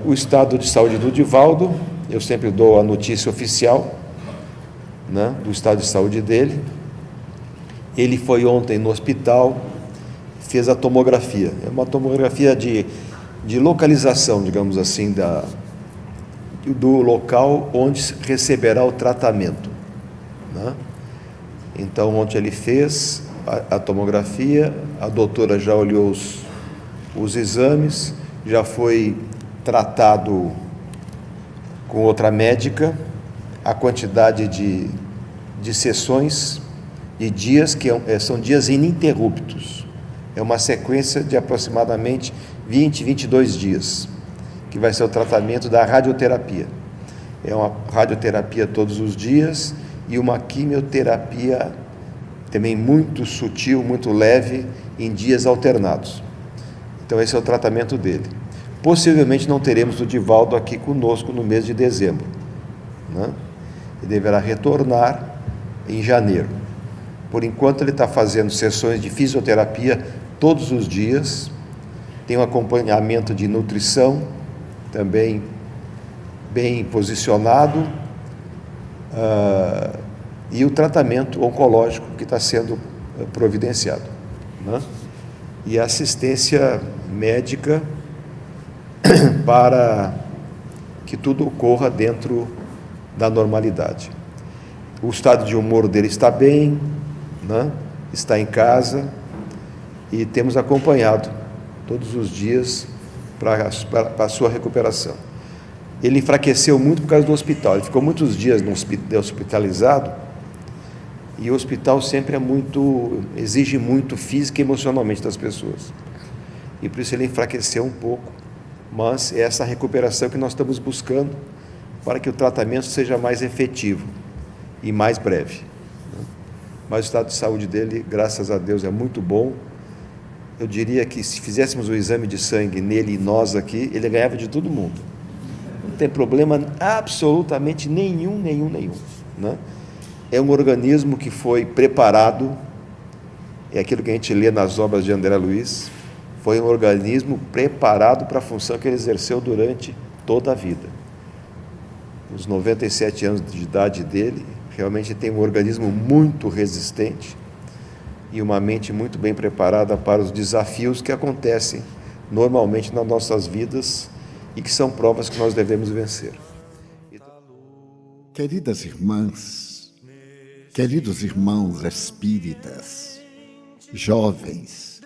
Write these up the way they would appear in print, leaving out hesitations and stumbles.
O estado de saúde do Divaldo, eu sempre dou a notícia oficial, né, do estado de saúde dele. Ele foi ontem no hospital, fez a tomografia. É uma tomografia de localização, digamos assim, do local onde receberá o tratamento, né? Então, ontem ele fez a tomografia, a doutora já olhou os exames, já foi tratado com outra médica, a quantidade de sessões, de dias, que são dias ininterruptos. É uma sequência de aproximadamente 22 dias, que vai ser o tratamento da radioterapia. É uma radioterapia todos os dias e uma quimioterapia também muito sutil, muito leve, em dias alternados. Então esse é o tratamento dele. Possivelmente não teremos o Divaldo aqui conosco no mês de dezembro, né? Ele deverá retornar em janeiro. Por enquanto ele está fazendo sessões de fisioterapia todos os dias, tem um acompanhamento de nutrição também bem posicionado, e o tratamento oncológico que está sendo providenciado, né? E a assistência médica para que tudo ocorra dentro da normalidade. O estado de humor dele está bem, né? Está em casa e temos acompanhado todos os dias para a sua recuperação. Ele enfraqueceu muito por causa do hospital, ele ficou muitos dias hospitalizado, e o hospital sempre exige muito física e emocionalmente das pessoas, e por isso ele enfraqueceu um pouco, mas é essa recuperação que nós estamos buscando para que o tratamento seja mais efetivo e mais breve, né? Mas o estado de saúde dele, graças a Deus, é muito bom. Eu diria que se fizéssemos o exame de sangue nele e nós aqui, ele ganhava de todo mundo. Não tem problema absolutamente nenhum, né? É um organismo que foi preparado, é aquilo que a gente lê nas obras de André Luiz, foi um organismo preparado para a função que ele exerceu durante toda a vida. Os 97 anos de idade dele, realmente tem um organismo muito resistente e uma mente muito bem preparada para os desafios que acontecem normalmente nas nossas vidas e que são provas que nós devemos vencer. Queridas irmãs, queridos irmãos espíritas, jovens,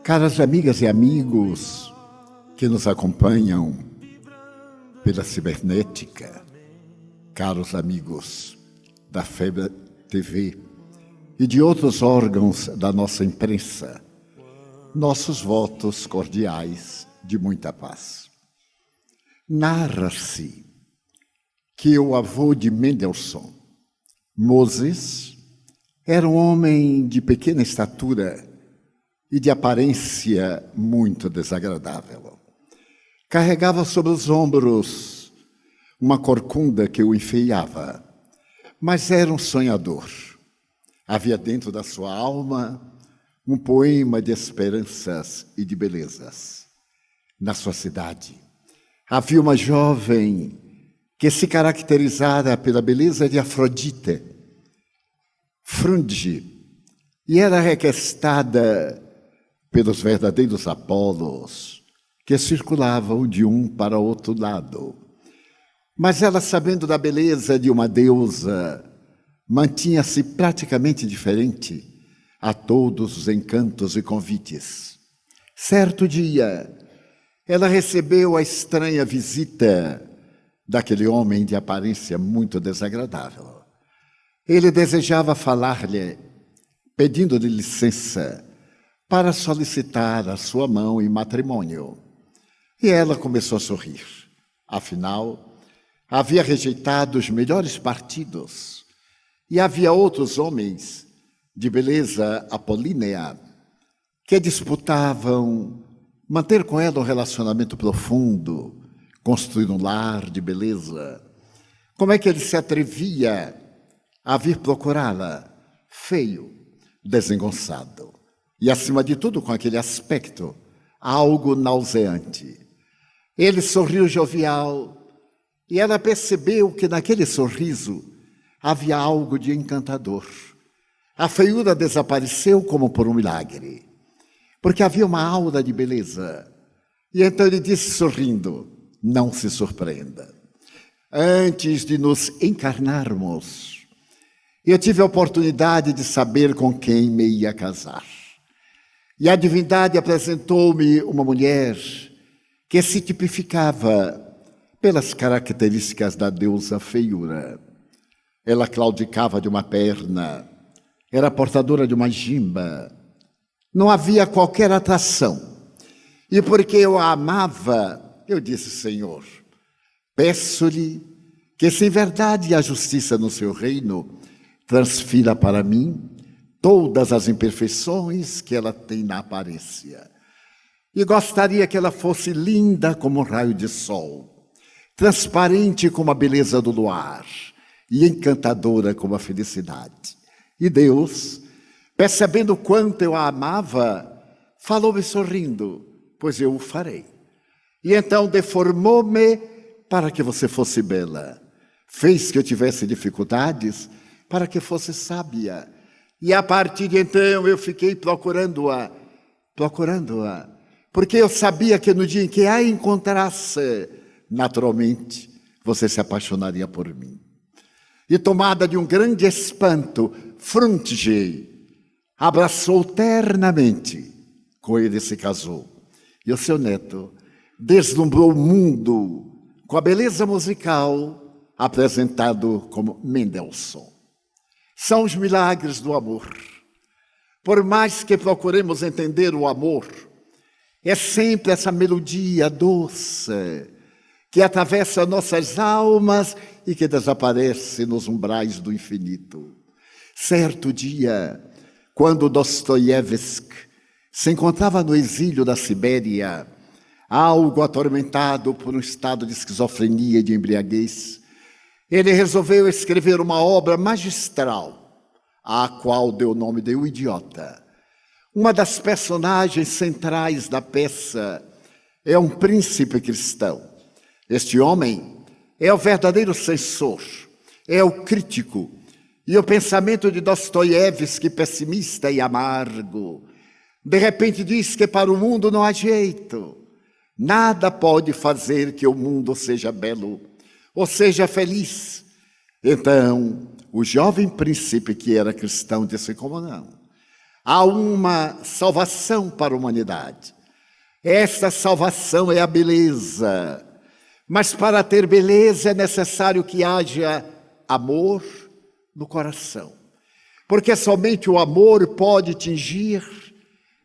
caras amigas e amigos que nos acompanham pela cibernética, caros amigos da FEB TV e de outros órgãos da nossa imprensa, nossos votos cordiais de muita paz. Narra-se que o avô de Mendelssohn, Moses, era um homem de pequena estatura e de aparência muito desagradável. Carregava sobre os ombros uma corcunda que o enfeiava, mas era um sonhador. Havia dentro da sua alma um poema de esperanças e de belezas. Na sua cidade, havia uma jovem que se caracterizara pela beleza de Afrodite, Frunde, e era requestada pelos verdadeiros Apolos, que circulavam de um para outro lado. Mas ela, sabendo da beleza de uma deusa, mantinha-se praticamente indiferente a todos os encantos e convites. Certo dia, ela recebeu a estranha visita daquele homem de aparência muito desagradável. Ele desejava falar-lhe, pedindo-lhe licença para solicitar a sua mão em matrimônio. E ela começou a sorrir. Afinal, havia rejeitado os melhores partidos e havia outros homens de beleza apolínea que disputavam manter com ela um relacionamento profundo, construir um lar de beleza. Como é que ele se atrevia a vir procurá-la? Feio, desengonçado e, acima de tudo, com aquele aspecto algo nauseante. Ele sorriu jovial e ela percebeu que naquele sorriso havia algo de encantador. A feiura desapareceu como por um milagre, porque havia uma aura de beleza. E então ele disse sorrindo: não se surpreenda. Antes de nos encarnarmos, eu tive a oportunidade de saber com quem me ia casar. E a divindade apresentou-me uma mulher que se tipificava pelas características da deusa feiura. Ela claudicava de uma perna, era portadora de uma gimba. Não havia qualquer atração. E porque eu a amava, eu disse: Senhor, peço-lhe que, se em verdade há justiça no seu reino, transfira para mim todas as imperfeições que ela tem na aparência. E gostaria que ela fosse linda como um raio de sol, transparente como a beleza do luar e encantadora como a felicidade. E Deus, percebendo o quanto eu a amava, falou-me sorrindo: pois eu o farei. E então deformou-me para que você fosse bela. Fez que eu tivesse dificuldades para que fosse sábia. E a partir de então eu fiquei procurando-a, porque eu sabia que no dia em que a encontrasse, naturalmente, você se apaixonaria por mim. E tomada de um grande espanto, Fruntige abraçou ternamente. Com ele se casou. E o seu neto deslumbrou o mundo com a beleza musical apresentado como Mendelssohn. São os milagres do amor. Por mais que procuremos entender o amor, é sempre essa melodia doce que atravessa nossas almas e que desaparece nos umbrais do infinito. Certo dia, quando Dostoiévski se encontrava no exílio da Sibéria, algo atormentado por um estado de esquizofrenia e de embriaguez, ele resolveu escrever uma obra magistral, à qual deu o nome de O Idiota. Uma das personagens centrais da peça é um príncipe cristão. Este homem é o verdadeiro censor, é o crítico, e o pensamento de Dostoiévski, pessimista e amargo, de repente diz que para o mundo não há jeito. Nada pode fazer que o mundo seja belo ou seja feliz. Então, o jovem príncipe que era cristão disse: como não? Há uma salvação para a humanidade. Esta salvação é a beleza. Mas para ter beleza é necessário que haja amor no coração. Porque somente o amor pode tingir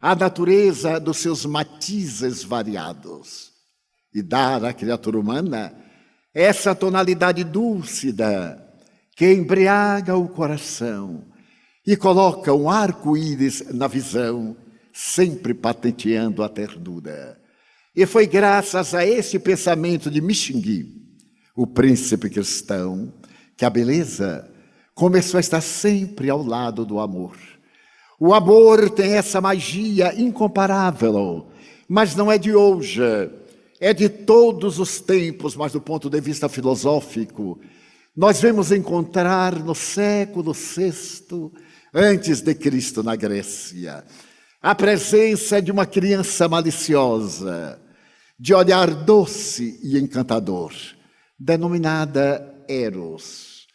a natureza dos seus matizes variados e dar à criatura humana essa tonalidade dúlcida que embriaga o coração e coloca um arco-íris na visão, sempre patenteando a ternura. E foi graças a esse pensamento de Michinguí, o príncipe cristão, que a beleza começou a estar sempre ao lado do amor. O amor tem essa magia incomparável, mas não é de hoje, é de todos os tempos, mas do ponto de vista filosófico, nós vemos encontrar no século VI antes de Cristo na Grécia a presença de uma criança maliciosa, de olhar doce e encantador, denominada Eros.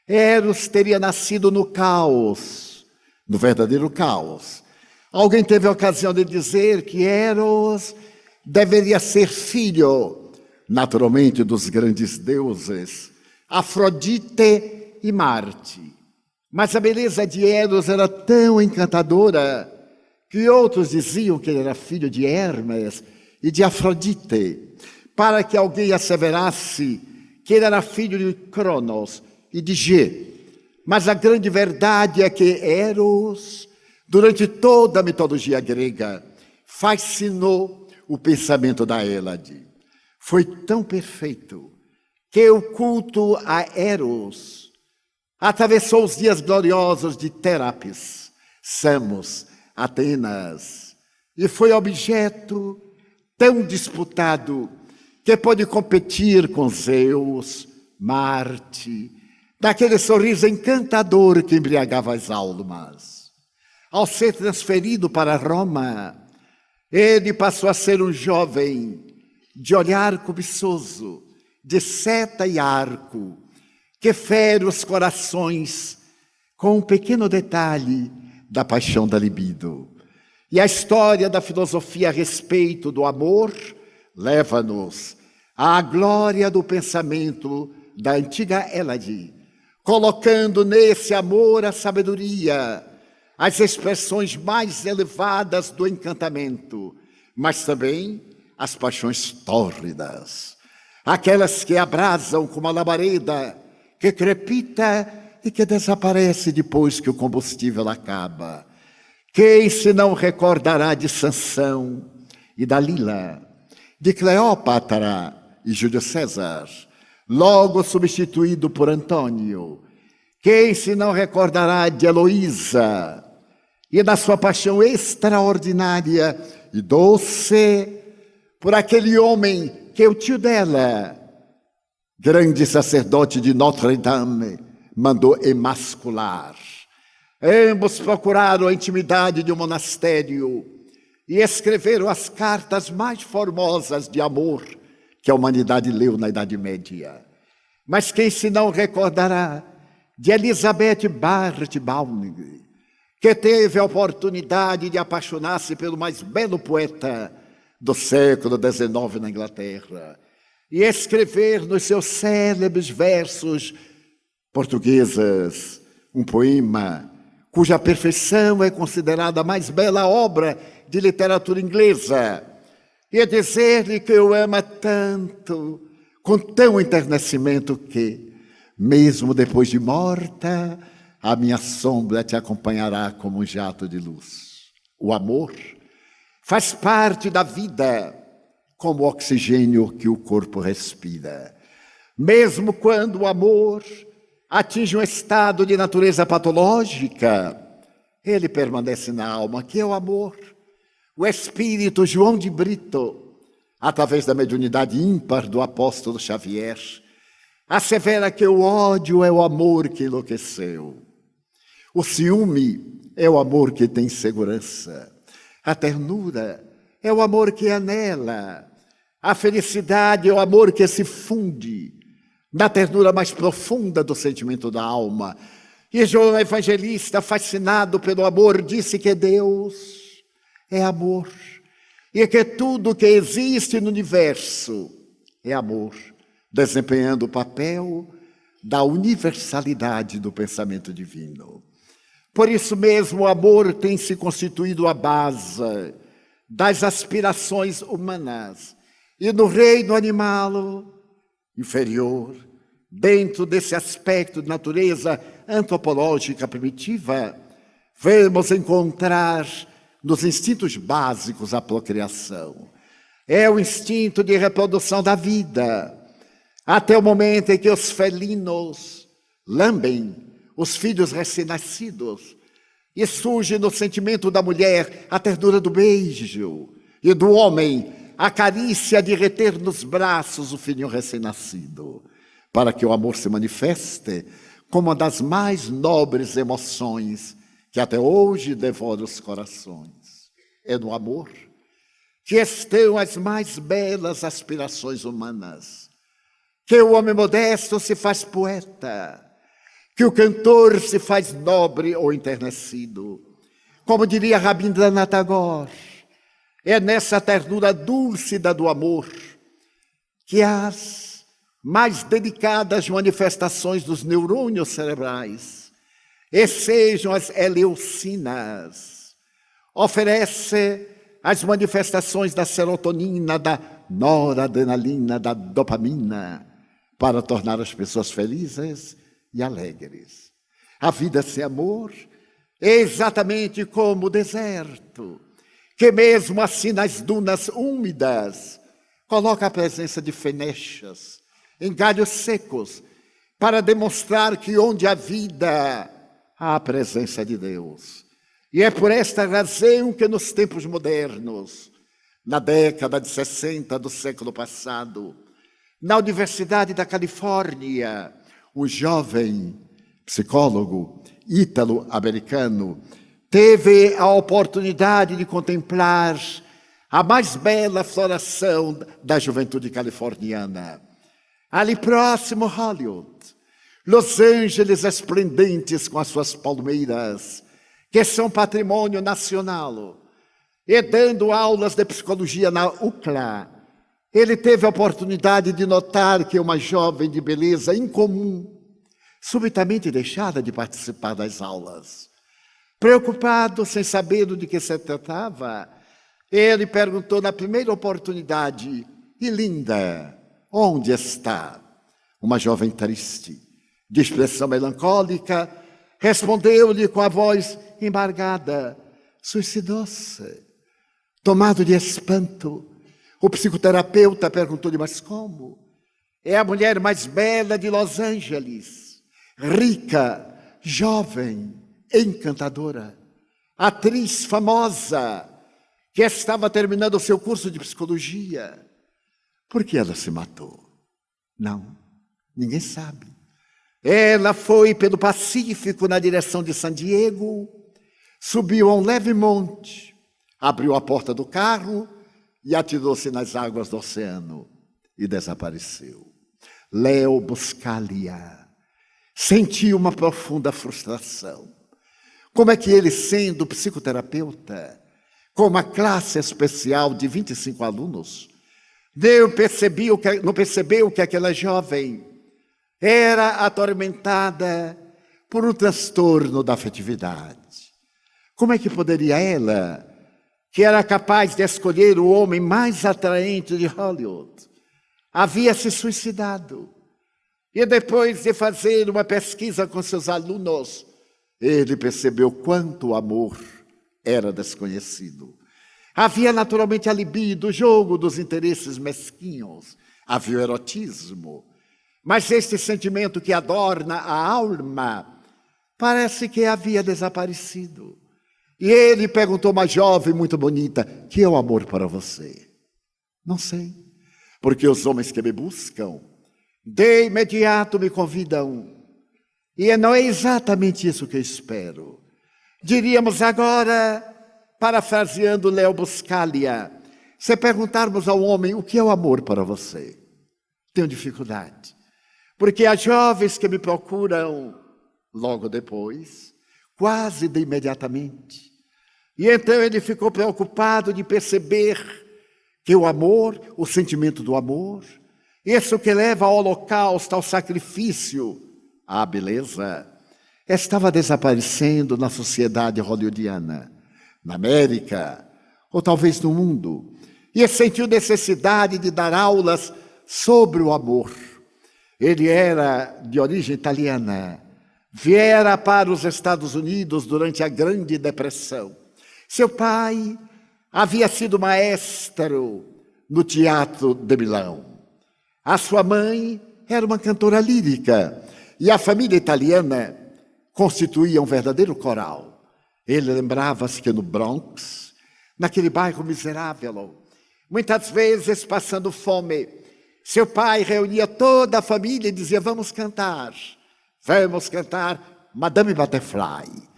Eros teria nascido no caos, no verdadeiro caos. Alguém teve a ocasião de dizer que Eros deveria ser filho, naturalmente, dos grandes deuses, Afrodite e Marte. Mas a beleza de Eros era tão encantadora que outros diziam que ele era filho de Hermes e de Afrodite, para que alguém asseverasse que ele era filho de Cronos e de G. Mas a grande verdade é que Eros, durante toda a mitologia grega, fascinou o pensamento da Hélade. Foi tão perfeito que o culto a Eros atravessou os dias gloriosos de Terapis, Samos, Atenas, e foi objeto tão disputado que pôde competir com Zeus, Marte, daquele sorriso encantador que embriagava as almas. Ao ser transferido para Roma, ele passou a ser um jovem de olhar cobiçoso, de seta e arco, que fere os corações com um pequeno detalhe da paixão da libido. E a história da filosofia a respeito do amor leva-nos à glória do pensamento da antiga Hélade, colocando nesse amor a sabedoria, as expressões mais elevadas do encantamento, mas também as paixões tórridas, aquelas que abrasam como a labareda, que crepita e que desaparece depois que o combustível acaba. Quem se não recordará de Sansão e Dalila, de Cleópatra e Júlio César, logo substituído por Antônio? Quem se não recordará de Heloísa e da sua paixão extraordinária e doce por aquele homem que o tio dela, grande sacerdote de Notre-Dame, mandou emascular? Ambos procuraram a intimidade de um monastério e escreveram as cartas mais formosas de amor que a humanidade leu na Idade Média. Mas quem se não recordará de Elizabeth Barrett Browning, que teve a oportunidade de apaixonar-se pelo mais belo poeta do século XIX na Inglaterra e escrever nos seus célebres versos portugueses um poema cuja perfeição é considerada a mais bela obra de literatura inglesa, e dizer-lhe que o ama tanto, com tão enternecimento que, mesmo depois de morta, a minha sombra te acompanhará como um jato de luz. O amor faz parte da vida, como o oxigênio que o corpo respira. Mesmo quando o amor atinge um estado de natureza patológica, ele permanece na alma, que é o amor. O espírito João de Brito, através da mediunidade ímpar do apóstolo Xavier, assevera que o ódio é o amor que enlouqueceu. O ciúme é o amor que tem segurança. A ternura é o amor que anela. A felicidade é o amor que se funde na ternura mais profunda do sentimento da alma. E João Evangelista, fascinado pelo amor, disse que Deus é amor e que tudo que existe no universo é amor, desempenhando o papel da universalidade do pensamento divino. Por isso mesmo, o amor tem se constituído a base das aspirações humanas. E no reino animal inferior, dentro desse aspecto de natureza antropológica primitiva, vamos encontrar nos instintos básicos a procriação. É o instinto de reprodução da vida, até o momento em que os felinos lambem os filhos recém-nascidos e surge no sentimento da mulher a ternura do beijo e do homem a carícia de reter nos braços o filhinho recém-nascido, para que o amor se manifeste como uma das mais nobres emoções que até hoje devora os corações. É no amor que estão as mais belas aspirações humanas, que o homem modesto se faz poeta, que o cantor se faz nobre ou enternecido. Como diria Rabindranath Tagore, é nessa ternura dúlcida do amor que as mais delicadas manifestações dos neurônios cerebrais, e sejam as eleucinas, oferece as manifestações da serotonina, da noradrenalina, da dopamina, para tornar as pessoas felizes e alegres. A vida sem amor é exatamente como o deserto, que mesmo assim nas dunas úmidas, coloca a presença de fenechas em galhos secos, para demonstrar que onde há vida, há a presença de Deus. E é por esta razão que nos tempos modernos na década de 60 do século passado, na Universidade da Califórnia, um jovem psicólogo ítalo-americano teve a oportunidade de contemplar a mais bela floração da juventude californiana. Ali próximo Hollywood, Los Angeles esplendentes com as suas palmeiras, que são patrimônio nacional, e dando aulas de psicologia na UCLA, ele teve a oportunidade de notar que uma jovem de beleza incomum, subitamente deixada de participar das aulas. Preocupado, sem saber de que se tratava, ele perguntou na primeira oportunidade: "E linda, onde está?" Uma jovem triste, de expressão melancólica, respondeu-lhe com a voz embargada: "Suicidou-se." Tomado de espanto, o psicoterapeuta perguntou-lhe: "Mas como?" "É a mulher mais bela de Los Angeles, rica, jovem, encantadora, atriz famosa, que estava terminando o seu curso de psicologia." Por que ela se matou? Não, ninguém sabe. Ela foi pelo Pacífico na direção de San Diego, subiu a um leve monte, abriu a porta do carro e atirou-se nas águas do oceano e desapareceu. Leo Buscaglia sentiu uma profunda frustração. Como é que ele, sendo psicoterapeuta, com uma classe especial de 25 alunos, não percebeu que aquela jovem era atormentada por um transtorno da afetividade? Como é que poderia ela, que era capaz de escolher o homem mais atraente de Hollywood, havia se suicidado? E depois de fazer uma pesquisa com seus alunos, ele percebeu quanto o amor era desconhecido. Havia naturalmente a libido, o jogo dos interesses mesquinhos, havia o erotismo, mas este sentimento que adorna a alma parece que havia desaparecido. E ele perguntou a uma jovem muito bonita: "Que é o amor para você?" "Não sei, porque os homens que me buscam, de imediato me convidam, e não é exatamente isso que eu espero." Diríamos agora, parafraseando Leo Buscaglia, se perguntarmos ao homem: "O que é o amor para você?" Tenho dificuldade, porque há jovens que me procuram logo depois, quase de imediatamente. E então ele ficou preocupado de perceber que o amor, o sentimento do amor, isso que leva ao holocausto, ao sacrifício, à beleza, estava desaparecendo na sociedade hollywoodiana, na América, ou talvez no mundo. E ele sentiu necessidade de dar aulas sobre o amor. Ele era de origem italiana, viera para os Estados Unidos durante a Grande Depressão. Seu pai havia sido maestro no Teatro de Milão. A sua mãe era uma cantora lírica e a família italiana constituía um verdadeiro coral. Ele lembrava-se que no Bronx, naquele bairro miserável, muitas vezes passando fome, seu pai reunia toda a família e dizia: vamos cantar Madame Butterfly."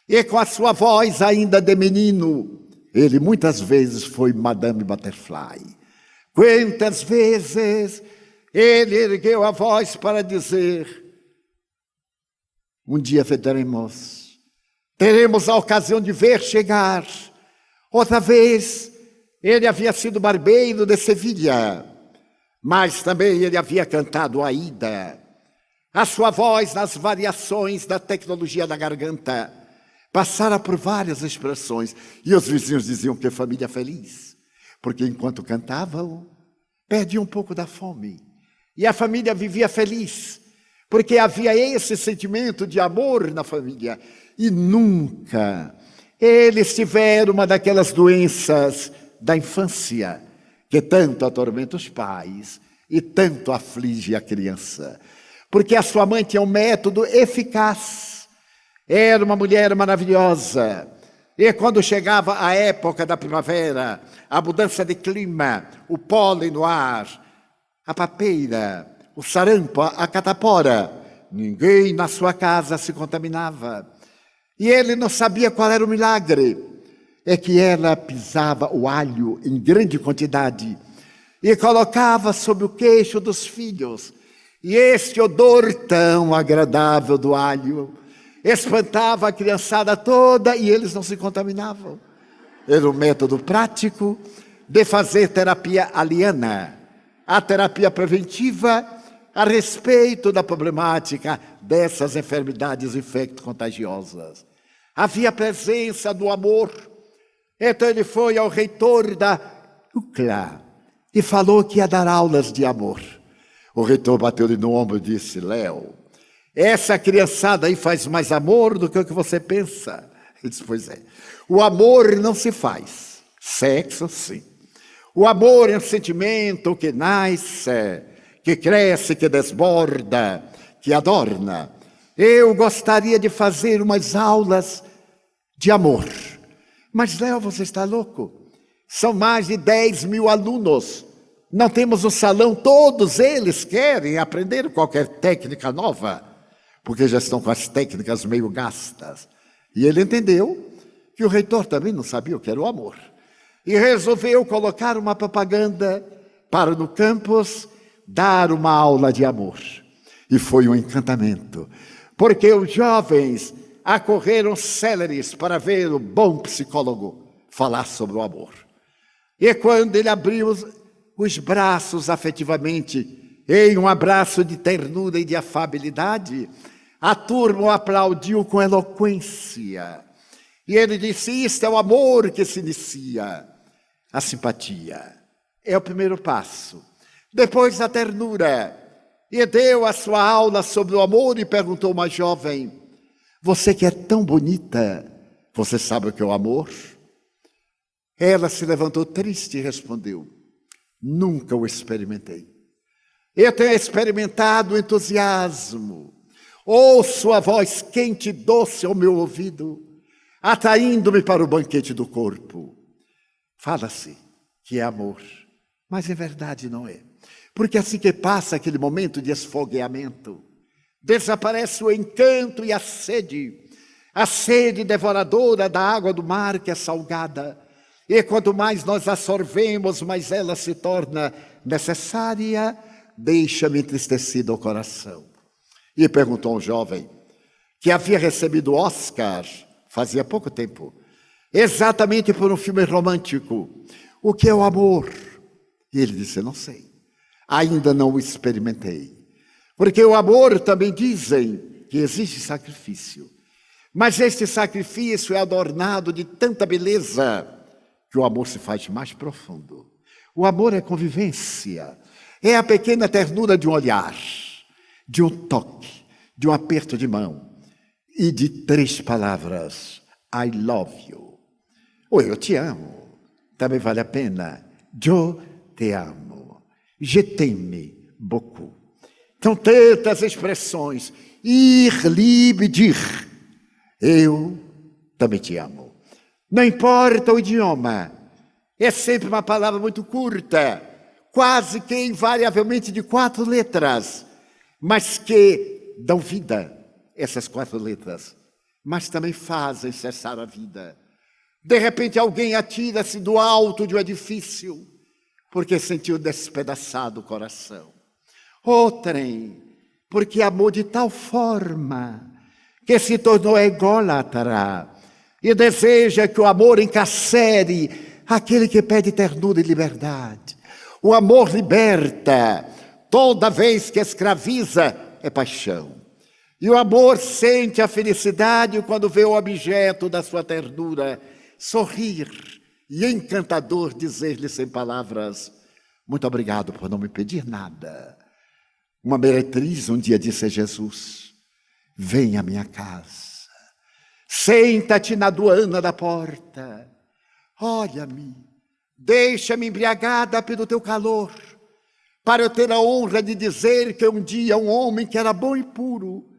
E com a sua voz ainda de menino, ele muitas vezes foi Madame Butterfly. Quantas vezes ele ergueu a voz para dizer: um dia teremos a ocasião de ver chegar. Outra vez, ele havia sido barbeiro de Sevilha, mas também ele havia cantado Aida. A sua voz, nas variações da tecnologia da garganta, passara por várias expressões. E os vizinhos diziam que família feliz, porque enquanto cantavam, perdiam um pouco da fome. E a família vivia feliz, porque havia esse sentimento de amor na família. E nunca eles tiveram uma daquelas doenças da infância que tanto atormenta os pais e tanto aflige a criança. Porque a sua mãe tinha um método eficaz. Era uma mulher maravilhosa, E quando chegava a época da primavera, a mudança de clima, o pólen no ar, a papeira, o sarampo, a catapora, ninguém na sua casa se contaminava. E ele não sabia qual era o milagre. É que ela pisava o alho em grande quantidade e colocava sobre o queixo dos filhos. E este odor tão agradável do alho espantava a criançada toda e eles não se contaminavam. Era um método prático de fazer terapia aliana, a terapia preventiva a respeito da problemática dessas enfermidades infecto-contagiosas. Havia a presença do amor. Então ele foi ao reitor da UCLA e falou que ia dar aulas de amor. O reitor bateu-lhe no ombro e disse: Léo, essa criançada aí faz mais amor do que o que você pensa. Ele disse: pois é. O amor não se faz. Sexo, sim. O amor é um sentimento que nasce, que cresce, que desborda, que adorna. Eu gostaria de fazer umas aulas de amor. Mas, Léo, você está louco? São mais de 10 mil alunos. Não temos um salão, todos eles querem aprender qualquer técnica nova, porque já estão com as técnicas meio gastas. E ele entendeu que o reitor também não sabia o que era o amor. E resolveu colocar uma propaganda para no campus dar uma aula de amor. E foi um encantamento, porque os jovens acorreram céleres para ver o bom psicólogo falar sobre o amor. E quando ele abriu os braços afetivamente, em um abraço de ternura e de afabilidade, a turma o aplaudiu com eloquência. E ele disse: isto é o amor que se inicia. A simpatia é o primeiro passo. Depois a ternura. E deu a sua aula sobre o amor e perguntou a uma jovem: você que é tão bonita, você sabe o que é o amor? Ela se levantou triste e respondeu: nunca o experimentei. Eu tenho experimentado o entusiasmo. Ouço a voz quente e doce ao meu ouvido, atraindo-me para o banquete do corpo. Fala-se que é amor, mas em verdade não é. Porque assim que passa aquele momento de esfogueamento, desaparece o encanto e a sede devoradora da água do mar que é salgada. E quanto mais nós a sorvemos, mais ela se torna necessária, deixa-me entristecido o coração. E perguntou um jovem que havia recebido Oscar fazia pouco tempo, exatamente por um filme romântico: o que é o amor? E ele disse: não sei, ainda não o experimentei. Porque o amor também dizem que existe sacrifício, mas este sacrifício é adornado de tanta beleza que o amor se faz mais profundo. O amor é convivência, é a pequena ternura de um olhar, de um toque, de um aperto de mão e de 3 palavras: I love you. Ou eu te amo, também vale a pena. Eu te amo. Je t'aime beaucoup. São tantas expressões. Ir, liebe, dir. Eu também te amo. Não importa o idioma, é sempre uma palavra muito curta, quase que invariavelmente de 4 letras, mas que dão vida, essas 4 letras, mas também fazem cessar a vida. De repente alguém atira-se do alto de um edifício, porque sentiu despedaçado o coração. Outrem, porque amou de tal forma que se tornou ególatra e deseja que o amor encarcere aquele que pede ternura e liberdade. O amor liberta, toda vez que escraviza é paixão. E o amor sente a felicidade quando vê o objeto da sua ternura sorrir e encantador dizer-lhe sem palavras: muito obrigado por não me pedir nada. Uma meretriz um dia disse a Jesus: vem à minha casa, senta-te na aduana da porta, olha-me, deixa-me embriagada pelo teu calor, para eu ter a honra de dizer que um dia um homem que era bom e puro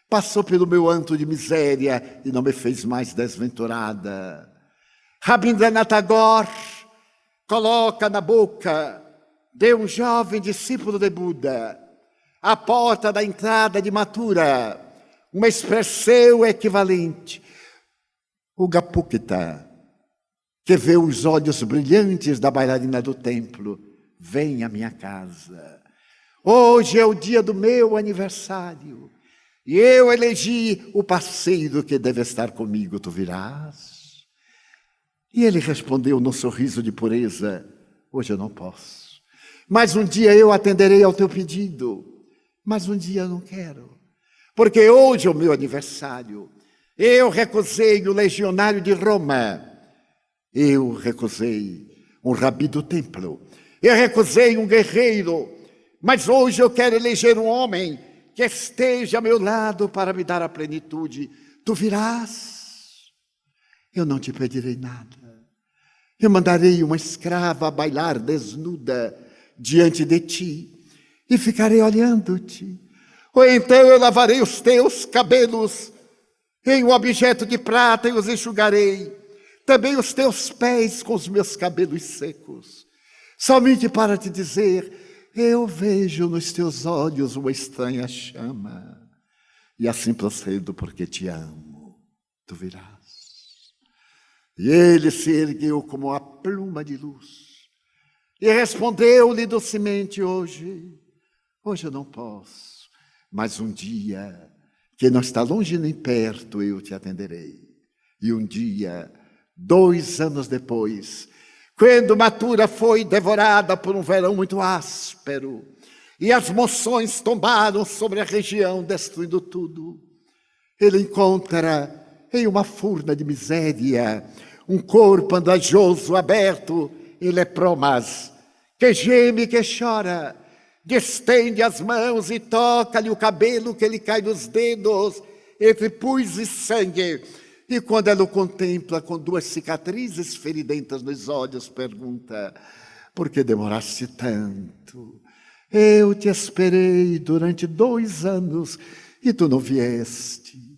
Passou pelo meu anto de miséria e não me fez mais desventurada. Rabindranath Tagore coloca na boca de um jovem discípulo de Buda, à porta da entrada de Mathura, uma expressão equivalente. O Gapukita, que vê os olhos brilhantes da bailarina do templo, vem à minha casa. Hoje é o dia do meu aniversário. E eu elegi o parceiro que deve estar comigo, tu virás? E ele respondeu num sorriso de pureza, hoje eu não posso. Mas um dia eu atenderei ao teu pedido. Mas um dia eu não quero. Porque hoje é o meu aniversário. Eu recusei o legionário de Roma. Eu recusei um rabi do templo. Eu recusei um guerreiro. Mas hoje eu quero eleger um homem que esteja a meu lado para me dar a plenitude. Tu virás? Eu não te pedirei nada. Eu mandarei uma escrava bailar desnuda diante de ti e ficarei olhando-te. Ou então eu lavarei os teus cabelos em um objeto de prata e os enxugarei. Também os teus pés com os meus cabelos secos. Somente para te dizer, eu vejo nos teus olhos uma estranha chama. E assim procedo porque te amo. Tu virás. E ele se ergueu como a pluma de luz. E respondeu-lhe docemente, hoje eu não posso. Mas um dia, que não está longe nem perto, eu te atenderei. E um dia, 2 anos depois, quando Mathura foi devorada por um verão muito áspero, e as monções tombaram sobre a região, destruindo tudo, ele encontra em uma furna de miséria um corpo andrajoso, aberto em lepromas, que geme e que chora, estende as mãos e toca-lhe o cabelo que lhe cai dos dedos, entre pus e sangue. E quando ela o contempla com 2 cicatrizes feridentas nos olhos, pergunta, por que demoraste tanto? Eu te esperei durante 2 anos e tu não vieste.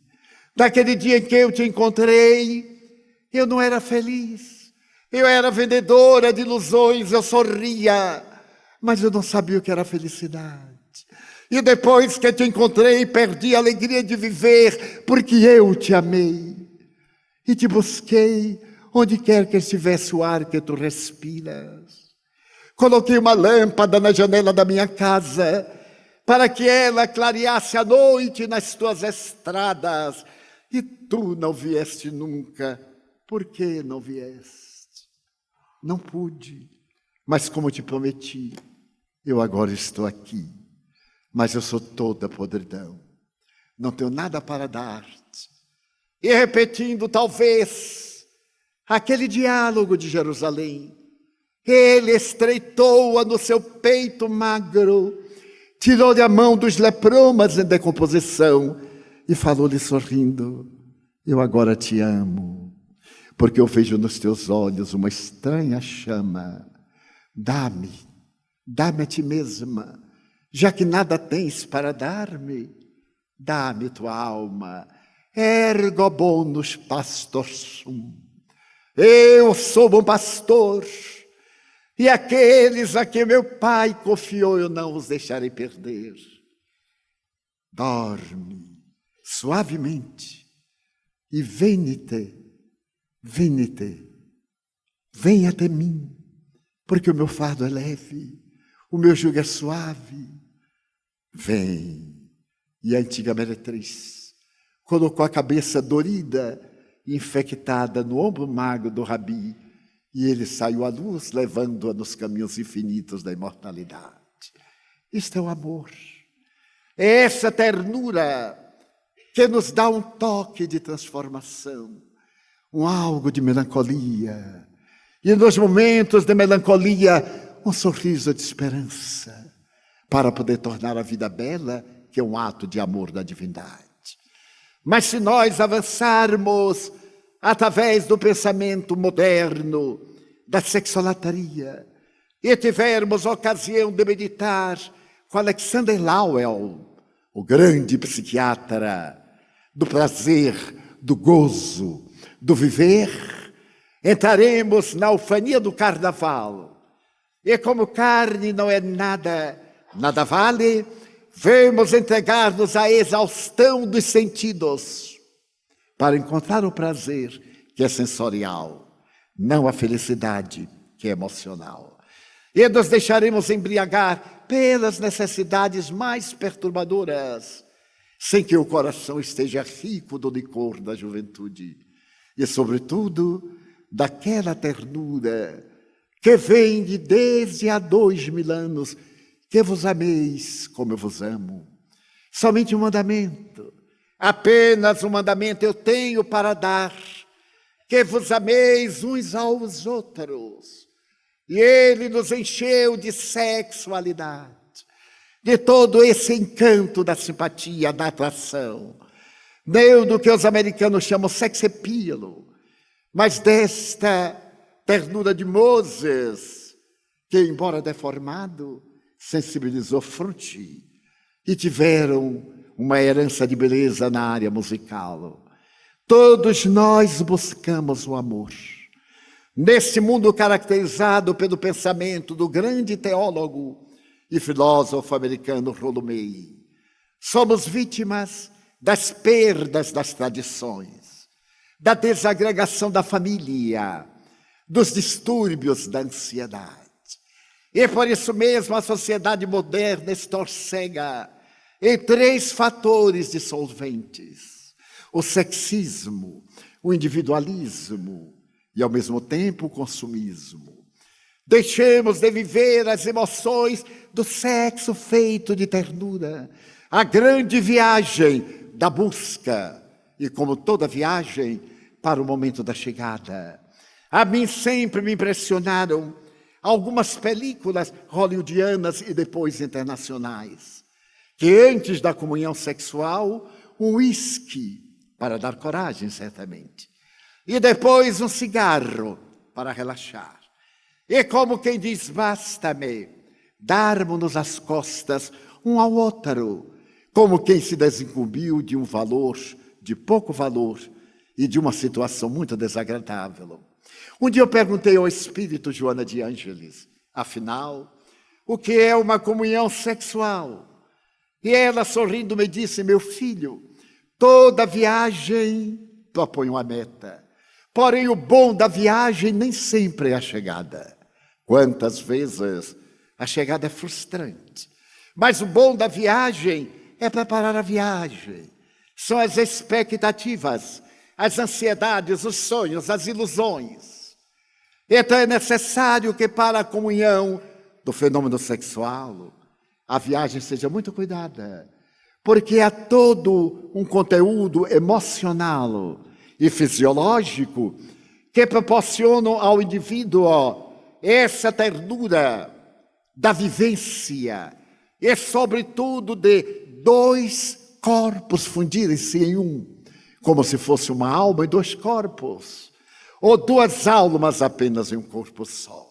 Daquele dia em que eu te encontrei, eu não era feliz. Eu era vendedora de ilusões, eu sorria, mas eu não sabia o que era felicidade. E depois que te encontrei, perdi a alegria de viver, porque eu te amei. E te busquei onde quer que estivesse o ar que tu respiras. Coloquei uma lâmpada na janela da minha casa, para que ela clareasse a noite nas tuas estradas. E tu não vieste nunca. Por que não vieste? Não pude, mas como te prometi, eu agora estou aqui. Mas eu sou toda podridão, não tenho nada para dar-te. E repetindo talvez aquele diálogo de Jerusalém, ele estreitou-a no seu peito magro, tirou-lhe a mão dos lepromas em decomposição e falou-lhe sorrindo, eu agora te amo, porque eu vejo nos teus olhos uma estranha chama. Dá-me a ti mesma, já que nada tens para dar-me, dá-me tua alma. Ergo bonus pastor sum. Eu sou bom pastor, e aqueles a quem meu pai confiou eu não os deixarei perder. Dorme suavemente e venite, vem até mim, porque o meu fardo é leve, o meu jugo é suave. Vem. E a antiga meretriz colocou a cabeça dorida e infectada no ombro magro do rabi, e ele saiu à luz, levando-a nos caminhos infinitos da imortalidade. Isto é o amor. É essa ternura que nos dá um toque de transformação, um algo de melancolia. E nos momentos de melancolia, um sorriso de esperança, para poder tornar a vida bela, que é um ato de amor da divindade. Mas se nós avançarmos através do pensamento moderno, da sexolatria, e tivermos ocasião de meditar com Alexander Lowell, o grande psiquiatra do prazer, do gozo, do viver, entraremos na ufania do carnaval. E como carne não é nada, nada vale, vamos entregar-nos à exaustão dos sentidos para encontrar o prazer que é sensorial, não a felicidade que é emocional. E nos deixaremos embriagar pelas necessidades mais perturbadoras, sem que o coração esteja rico do licor da juventude e, sobretudo, daquela ternura que vem de desde há 2000 anos, que vos ameis como eu vos amo. Somente um mandamento, apenas um mandamento eu tenho para dar, que vos ameis uns aos outros. E ele nos encheu de sexualidade, de todo esse encanto da simpatia, da atração, não do que os americanos chamam sex appeal, mas desta ternura de Moses, que, embora deformado, sensibilizou Frutti, e tiveram uma herança de beleza na área musical. Todos nós buscamos o amor. Nesse mundo caracterizado pelo pensamento do grande teólogo e filósofo americano Rollo May, somos vítimas das perdas das tradições, da desagregação da família, dos distúrbios da ansiedade. E por isso mesmo a sociedade moderna estorcega em 3 fatores dissolventes: o sexismo, o individualismo e, ao mesmo tempo, o consumismo. Deixemos de viver as emoções do sexo feito de ternura, a grande viagem da busca e, como toda viagem, para o momento da chegada. A mim sempre me impressionaram algumas películas hollywoodianas e depois internacionais, que antes da comunhão sexual, um uísque para dar coragem, certamente, e depois um cigarro para relaxar. E como quem diz, basta-me, darmos-nos as costas um ao outro, como quem se desincumbiu de um valor, de pouco valor, e de uma situação muito desagradável. Um dia eu perguntei ao espírito Joana de Ângeles, afinal, o que é uma comunhão sexual? E ela, sorrindo, me disse: meu filho, toda viagem propõe uma meta, porém o bom da viagem nem sempre é a chegada. Quantas vezes a chegada é frustrante, mas o bom da viagem é preparar a viagem. São as expectativas, as ansiedades, os sonhos, as ilusões. Então é necessário que para a comunhão do fenômeno sexual, a viagem seja muito cuidada, porque há todo um conteúdo emocional e fisiológico que proporcionam ao indivíduo essa ternura da vivência e, sobretudo, de 2 corpos fundirem-se em um, como se fosse uma alma e 2 corpos, ou 2 almas apenas em um corpo só.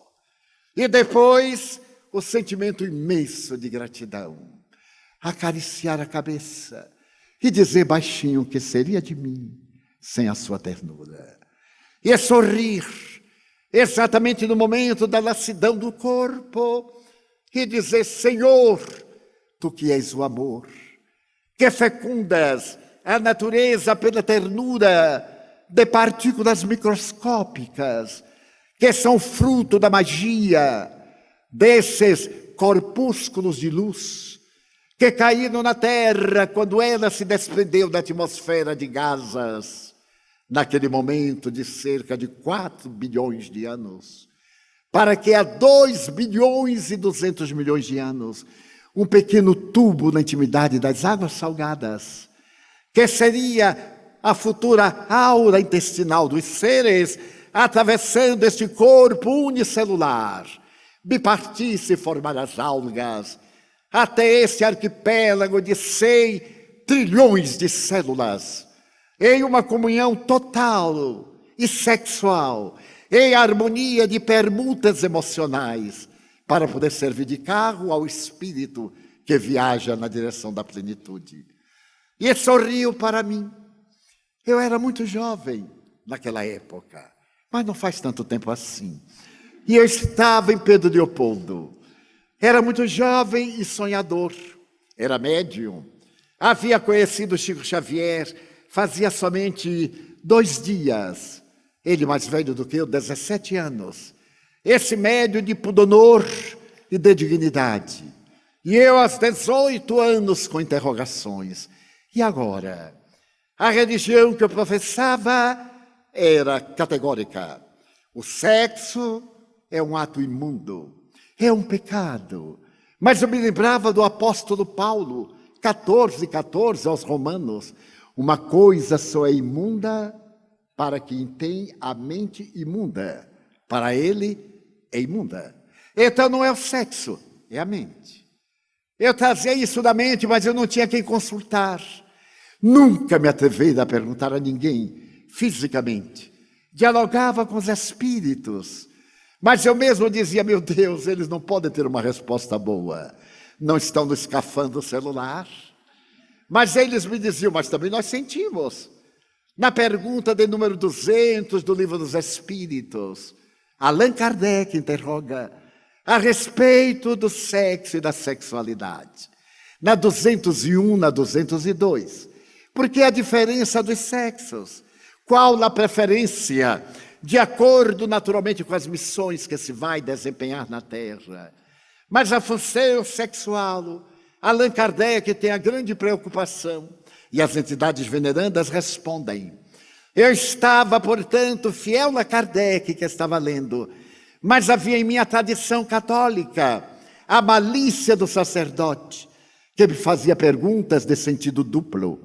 E depois, o sentimento imenso de gratidão, acariciar a cabeça e dizer baixinho que seria de mim sem a sua ternura. E sorrir, exatamente no momento da lassidão do corpo, e dizer: Senhor, Tu que és o amor, que fecundas a natureza pela ternura de partículas microscópicas, que são fruto da magia desses corpúsculos de luz que caíram na Terra quando ela se desprendeu da atmosfera de gases, naquele momento de cerca de 4 bilhões de anos, para que há 2 bilhões e 200 milhões de anos, um pequeno tubo na intimidade das águas salgadas, que seria a futura aura intestinal dos seres, atravessando este corpo unicelular, bipartisse e formar as algas, até esse arquipélago de 100 trilhões de células, em uma comunhão total e sexual, em harmonia de permutas emocionais, para poder servir de carro ao espírito que viaja na direção da plenitude. E sorriu para mim. Eu era muito jovem naquela época, mas não faz tanto tempo assim. E eu estava em Pedro Leopoldo. Era muito jovem e sonhador. Era médium. Havia conhecido Chico Xavier fazia somente 2 dias. Ele mais velho do que eu, 17 anos. Esse médium de pudor e de dignidade. E eu aos 18 anos com interrogações. E agora? A religião que eu professava era categórica. O sexo é um ato imundo, é um pecado. Mas eu me lembrava do apóstolo Paulo, 14:14 aos Romanos. Uma coisa só é imunda para quem tem a mente imunda. Para ele é imunda. Então não é o sexo, é a mente. Eu trazia isso da mente, mas eu não tinha quem consultar. Nunca me atrevei a perguntar a ninguém, fisicamente. Dialogava com os espíritos. Mas eu mesmo dizia, meu Deus, eles não podem ter uma resposta boa. Não estão no escafandro celular. Mas eles me diziam, mas também nós sentimos. Na pergunta de número 200 do Livro dos Espíritos, Allan Kardec interroga a respeito do sexo e da sexualidade. Na 201, na 202. Porque a diferença dos sexos? Qual a preferência? De acordo, naturalmente, com as missões que se vai desempenhar na Terra. Mas a função sexual, Allan Kardec tem a grande preocupação, e as entidades venerandas respondem. Eu estava, portanto, fiel a Kardec, que estava lendo, mas havia em mim a tradição católica, a malícia do sacerdote, que me fazia perguntas de sentido duplo.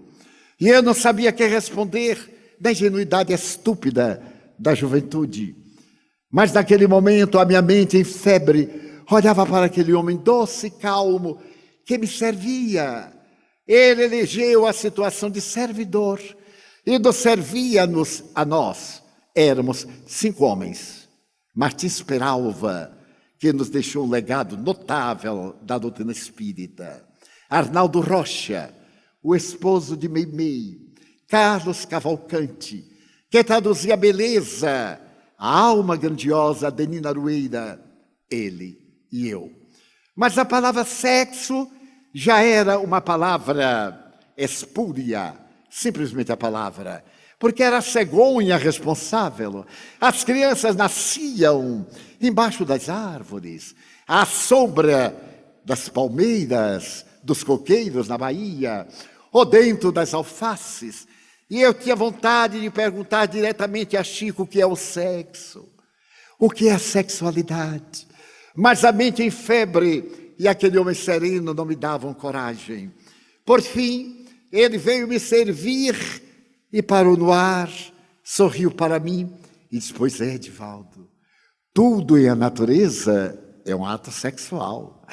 E eu não sabia o que responder da ingenuidade estúpida da juventude. Mas naquele momento a minha mente em febre olhava para aquele homem doce e calmo que me servia. Ele elegeu a situação de servidor e nos servia-nos a nós. Éramos 5 homens. Martins Peralva, que nos deixou um legado notável da doutrina espírita. Arnaldo Rocha, o esposo de Meimei. Carlos Cavalcante, que traduzia a beleza, a alma grandiosa de Nina Arueira, ele e eu. Mas a palavra sexo já era uma palavra espúria, simplesmente a palavra, porque era a cegonha responsável. As crianças nasciam embaixo das árvores, à sombra das palmeiras, dos coqueiros na Bahia, ou dentro das alfaces. E eu tinha vontade de perguntar diretamente a Chico o que é o sexo, o que é a sexualidade. Mas a mente em febre e aquele homem sereno não me davam coragem. Por fim, ele veio me servir e parou no ar, sorriu para mim e disse, pois é, Edivaldo, tudo em a natureza é um ato sexual.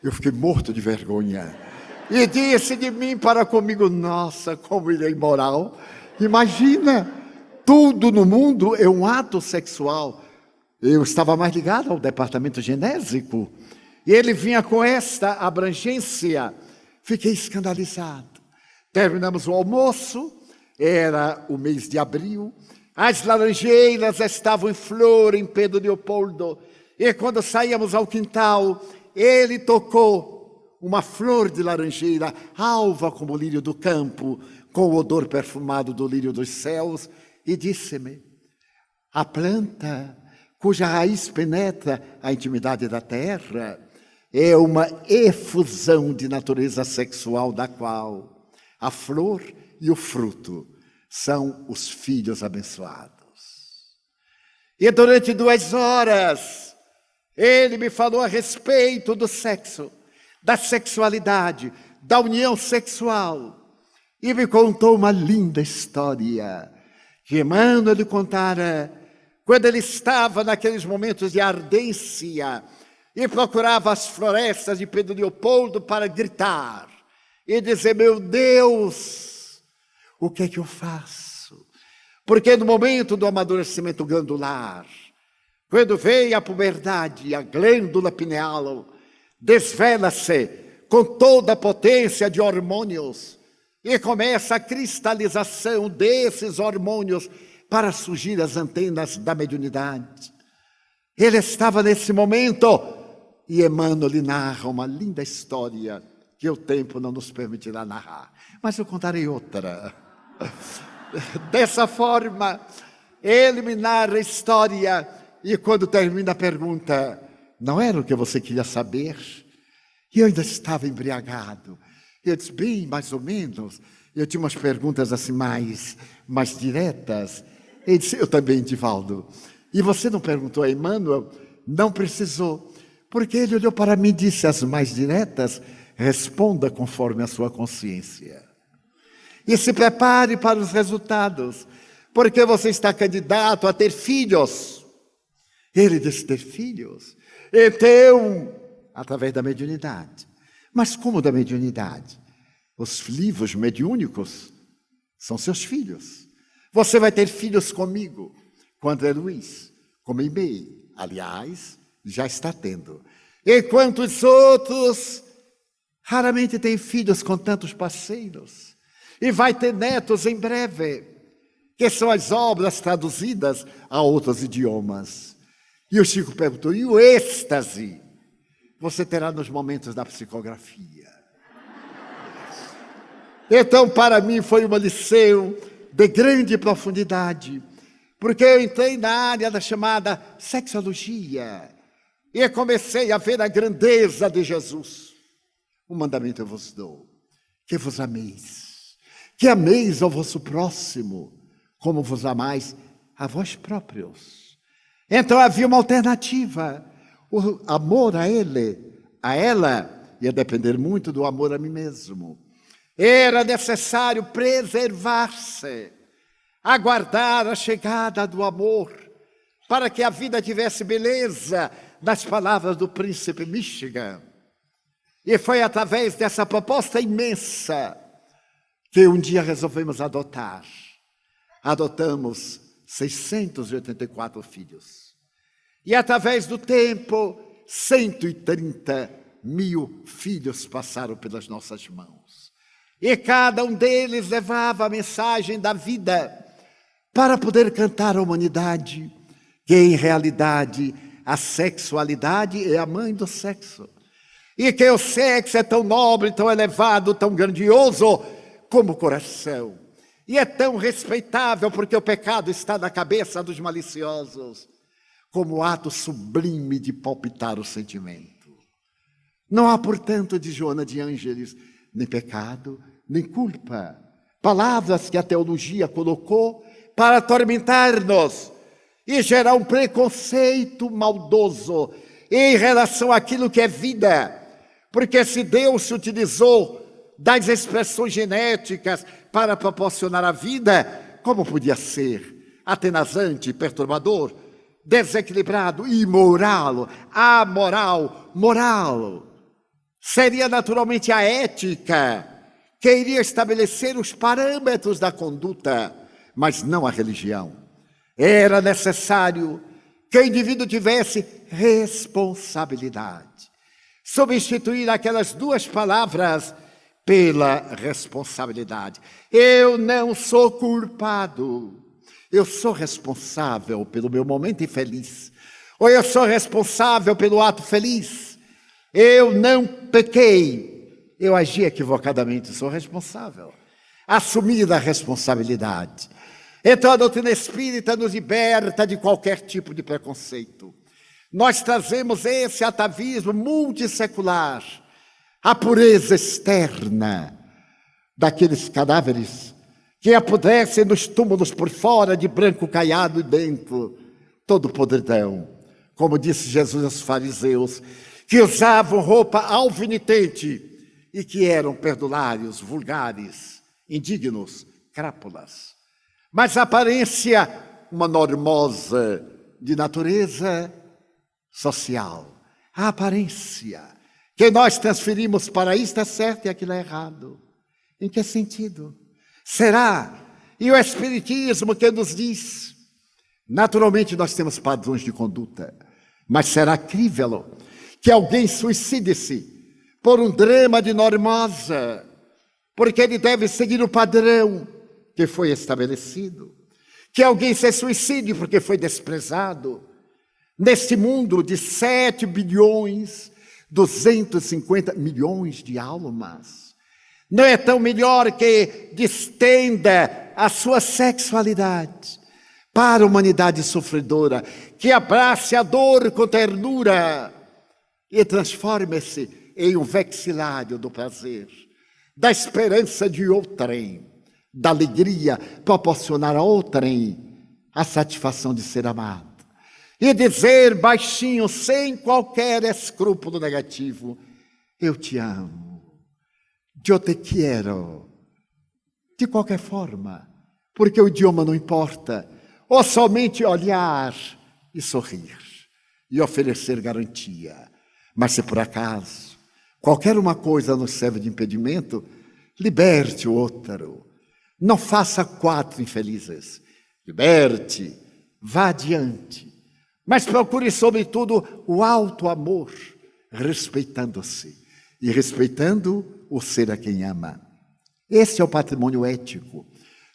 Eu fiquei morto de vergonha. E disse de mim para comigo, nossa, como ele é imoral. Imagina, tudo no mundo é um ato sexual. Eu estava mais ligado ao departamento genésico. E ele vinha com esta abrangência. Fiquei escandalizado. Terminamos o almoço, era o mês de abril. As laranjeiras estavam em flor em Pedro Leopoldo. E quando saíamos ao quintal, ele tocou uma flor de laranjeira, alva como o lírio do campo, com o odor perfumado do lírio dos céus, e disse-me, a planta cuja raiz penetra a intimidade da terra é uma efusão de natureza sexual da qual a flor e o fruto são os filhos abençoados. E durante 2 horas, ele me falou a respeito do sexo, da sexualidade, da união sexual. E me contou uma linda história que Emmanuel lhe contara quando ele estava naqueles momentos de ardência e procurava as florestas de Pedro Leopoldo para gritar e dizer, meu Deus, o que é que eu faço? Porque no momento do amadurecimento glandular, quando vem a puberdade, a glândula pineal desvela-se com toda a potência de hormônios, e começa a cristalização desses hormônios para surgir as antenas da mediunidade. Ele estava nesse momento, e Emmanuel lhe narra uma linda história que o tempo não nos permitirá narrar, mas eu contarei outra. Dessa forma, ele me narra a história, e quando termina a pergunta, não era o que você queria saber? E eu ainda estava embriagado. Eu disse, bem, mais ou menos. Eu tinha umas perguntas assim mais diretas. Ele disse, eu também, Divaldo. E você não perguntou a Emmanuel? Não precisou. Porque ele olhou para mim e disse, as mais diretas, responda conforme a sua consciência. E se prepare para os resultados. Porque você está candidato a ter filhos. Ele disse, ter filhos? Então, através da mediunidade. Mas como da mediunidade? Os livros mediúnicos são seus filhos. Você vai ter filhos comigo, com André Luiz, com Meimei. Aliás, já está tendo. Enquanto os outros raramente têm filhos com tantos parceiros. E vai ter netos em breve, que são as obras traduzidas a outros idiomas. E o Chico perguntou, e o êxtase? Você terá nos momentos da psicografia. Então, para mim, foi uma lição de grande profundidade, porque eu entrei na área da chamada sexologia e comecei a ver a grandeza de Jesus. Um mandamento eu vos dou, que vos ameis, que ameis ao vosso próximo, como vos amais a vós próprios. Então havia uma alternativa. O amor a ele, a ela, ia depender muito do amor a mim mesmo. Era necessário preservar-se, aguardar a chegada do amor, para que a vida tivesse beleza, nas palavras do príncipe Michigan. E foi através dessa proposta imensa que um dia resolvemos adotar. Adotamos 684 filhos. E através do tempo, 130 mil filhos passaram pelas nossas mãos. E cada um deles levava a mensagem da vida para poder cantar à humanidade, que em realidade a sexualidade é a mãe do sexo. E que o sexo é tão nobre, tão elevado, tão grandioso como o coração. E é tão respeitável porque o pecado está na cabeça dos maliciosos, como o ato sublime de palpitar o sentimento. Não há, portanto, de Joana de Ângeles, nem pecado, nem culpa. Palavras que a teologia colocou para atormentar-nos e gerar um preconceito maldoso em relação àquilo que é vida. Porque se Deus se utilizou das expressões genéticas para proporcionar a vida, como podia ser atenazante, perturbador, desequilibrado, imoral, amoral, moral? Seria naturalmente a ética que iria estabelecer os parâmetros da conduta, mas não a religião. Era necessário que o indivíduo tivesse responsabilidade. Substituir aquelas duas palavras pela responsabilidade. Eu não sou culpado. Eu sou responsável pelo meu momento infeliz. Ou eu sou responsável pelo ato feliz. Eu não pequei. Eu agi equivocadamente, sou responsável. Assumir a responsabilidade. Então a doutrina espírita nos liberta de qualquer tipo de preconceito. Nós trazemos esse atavismo multissecular, a pureza externa daqueles cadáveres que apodrecem nos túmulos por fora, de branco caiado e dentro, todo podridão. Como disse Jesus aos fariseus, que usavam roupa alvinitente e que eram perdulários, vulgares, indignos, crápulas. Mas a aparência, uma normosa de natureza social. A aparência que nós transferimos para isto é certo e aquilo é errado. Em que sentido? Será? E o Espiritismo que nos diz? Naturalmente nós temos padrões de conduta, mas será crível que alguém suicide-se por um drama de normosa, porque ele deve seguir o padrão que foi estabelecido. Que alguém se suicide porque foi desprezado. Neste mundo de 7 bilhões, 250 milhões de almas, não é tão melhor que distenda a sua sexualidade para a humanidade sofredora, que abrace a dor com ternura e transforme-se em um vexilário do prazer, da esperança de outrem, da alegria proporcionar a outrem a satisfação de ser amado. E dizer baixinho, sem qualquer escrúpulo negativo: eu te amo, eu te quero, de qualquer forma, porque o idioma não importa, ou somente olhar e sorrir, e oferecer garantia. Mas se por acaso qualquer uma coisa nos serve de impedimento, liberte o outro, não faça 4 infelizes, liberte, vá adiante, mas procure sobretudo o alto amor, respeitando-se e respeitando o ser a quem ama. Esse é o patrimônio ético.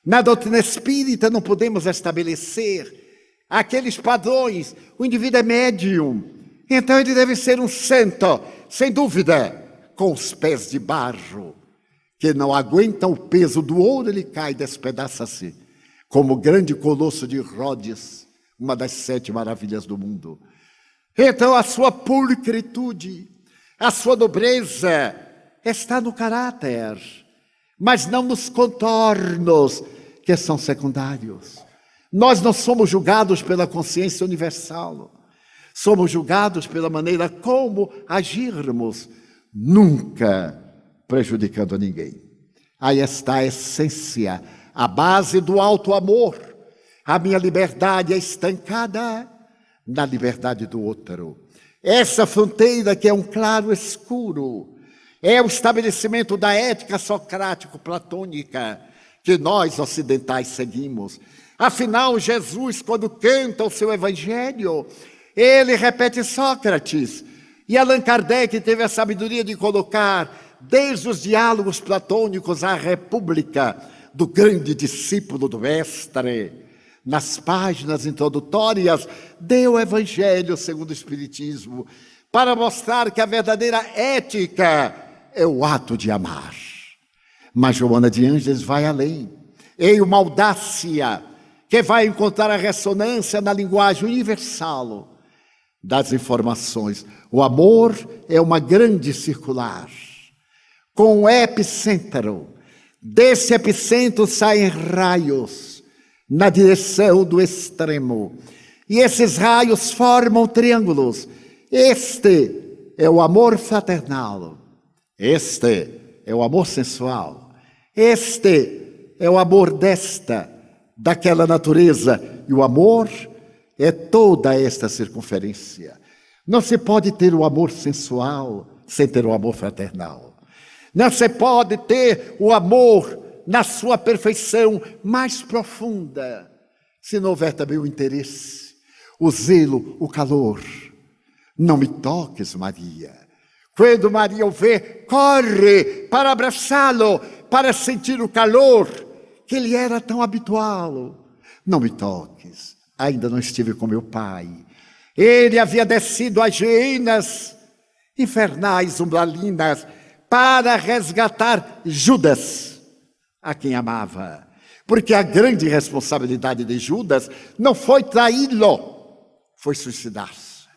Na doutrina espírita não podemos estabelecer aqueles padrões. O indivíduo é médium, então ele deve ser um santo, sem dúvida, com os pés de barro, que não aguentam o peso do ouro, ele cai e despedaça-se, como o grande colosso de Rhodes, uma das 7 maravilhas do mundo. Então a sua pulcritude, a sua nobreza está no caráter, mas não nos contornos, que são secundários. Nós não somos julgados pela consciência universal, somos julgados pela maneira como agirmos, nunca prejudicando a ninguém. Aí está a essência, a base do alto amor. A minha liberdade é estancada na liberdade do outro. Essa fronteira que é um claro escuro é o estabelecimento da ética socrático-platônica que nós ocidentais seguimos. Afinal, Jesus, quando canta o seu evangelho, ele repete Sócrates. E Allan Kardec teve a sabedoria de colocar, desde os diálogos platônicos à República, do grande discípulo do mestre, nas páginas introdutórias, deu o Evangelho segundo o Espiritismo, para mostrar que a verdadeira ética é o ato de amar. Mas Joana de Ângeles vai além, em uma audácia que vai encontrar a ressonância na linguagem universal das informações. O amor é uma grande circular, com um epicentro. Desse epicentro saem raios na direção do extremo. E esses raios formam triângulos. Este é o amor fraternal. Este é o amor sensual. Este é o amor daquela natureza. E o amor é toda esta circunferência. Não se pode ter o amor sensual sem ter o amor fraternal. Não se pode ter o amor na sua perfeição mais profunda, se não houver também o interesse, o zelo, o calor. Não me toques, Maria. Quando Maria o vê, corre para abraçá-lo, para sentir o calor que lhe era tão habitual. Não me toques, ainda não estive com meu pai. Ele havia descido às hienas infernais, umbralinas, para resgatar Judas, a quem amava. Porque a grande responsabilidade de Judas não foi traí-lo, foi suicidar-se.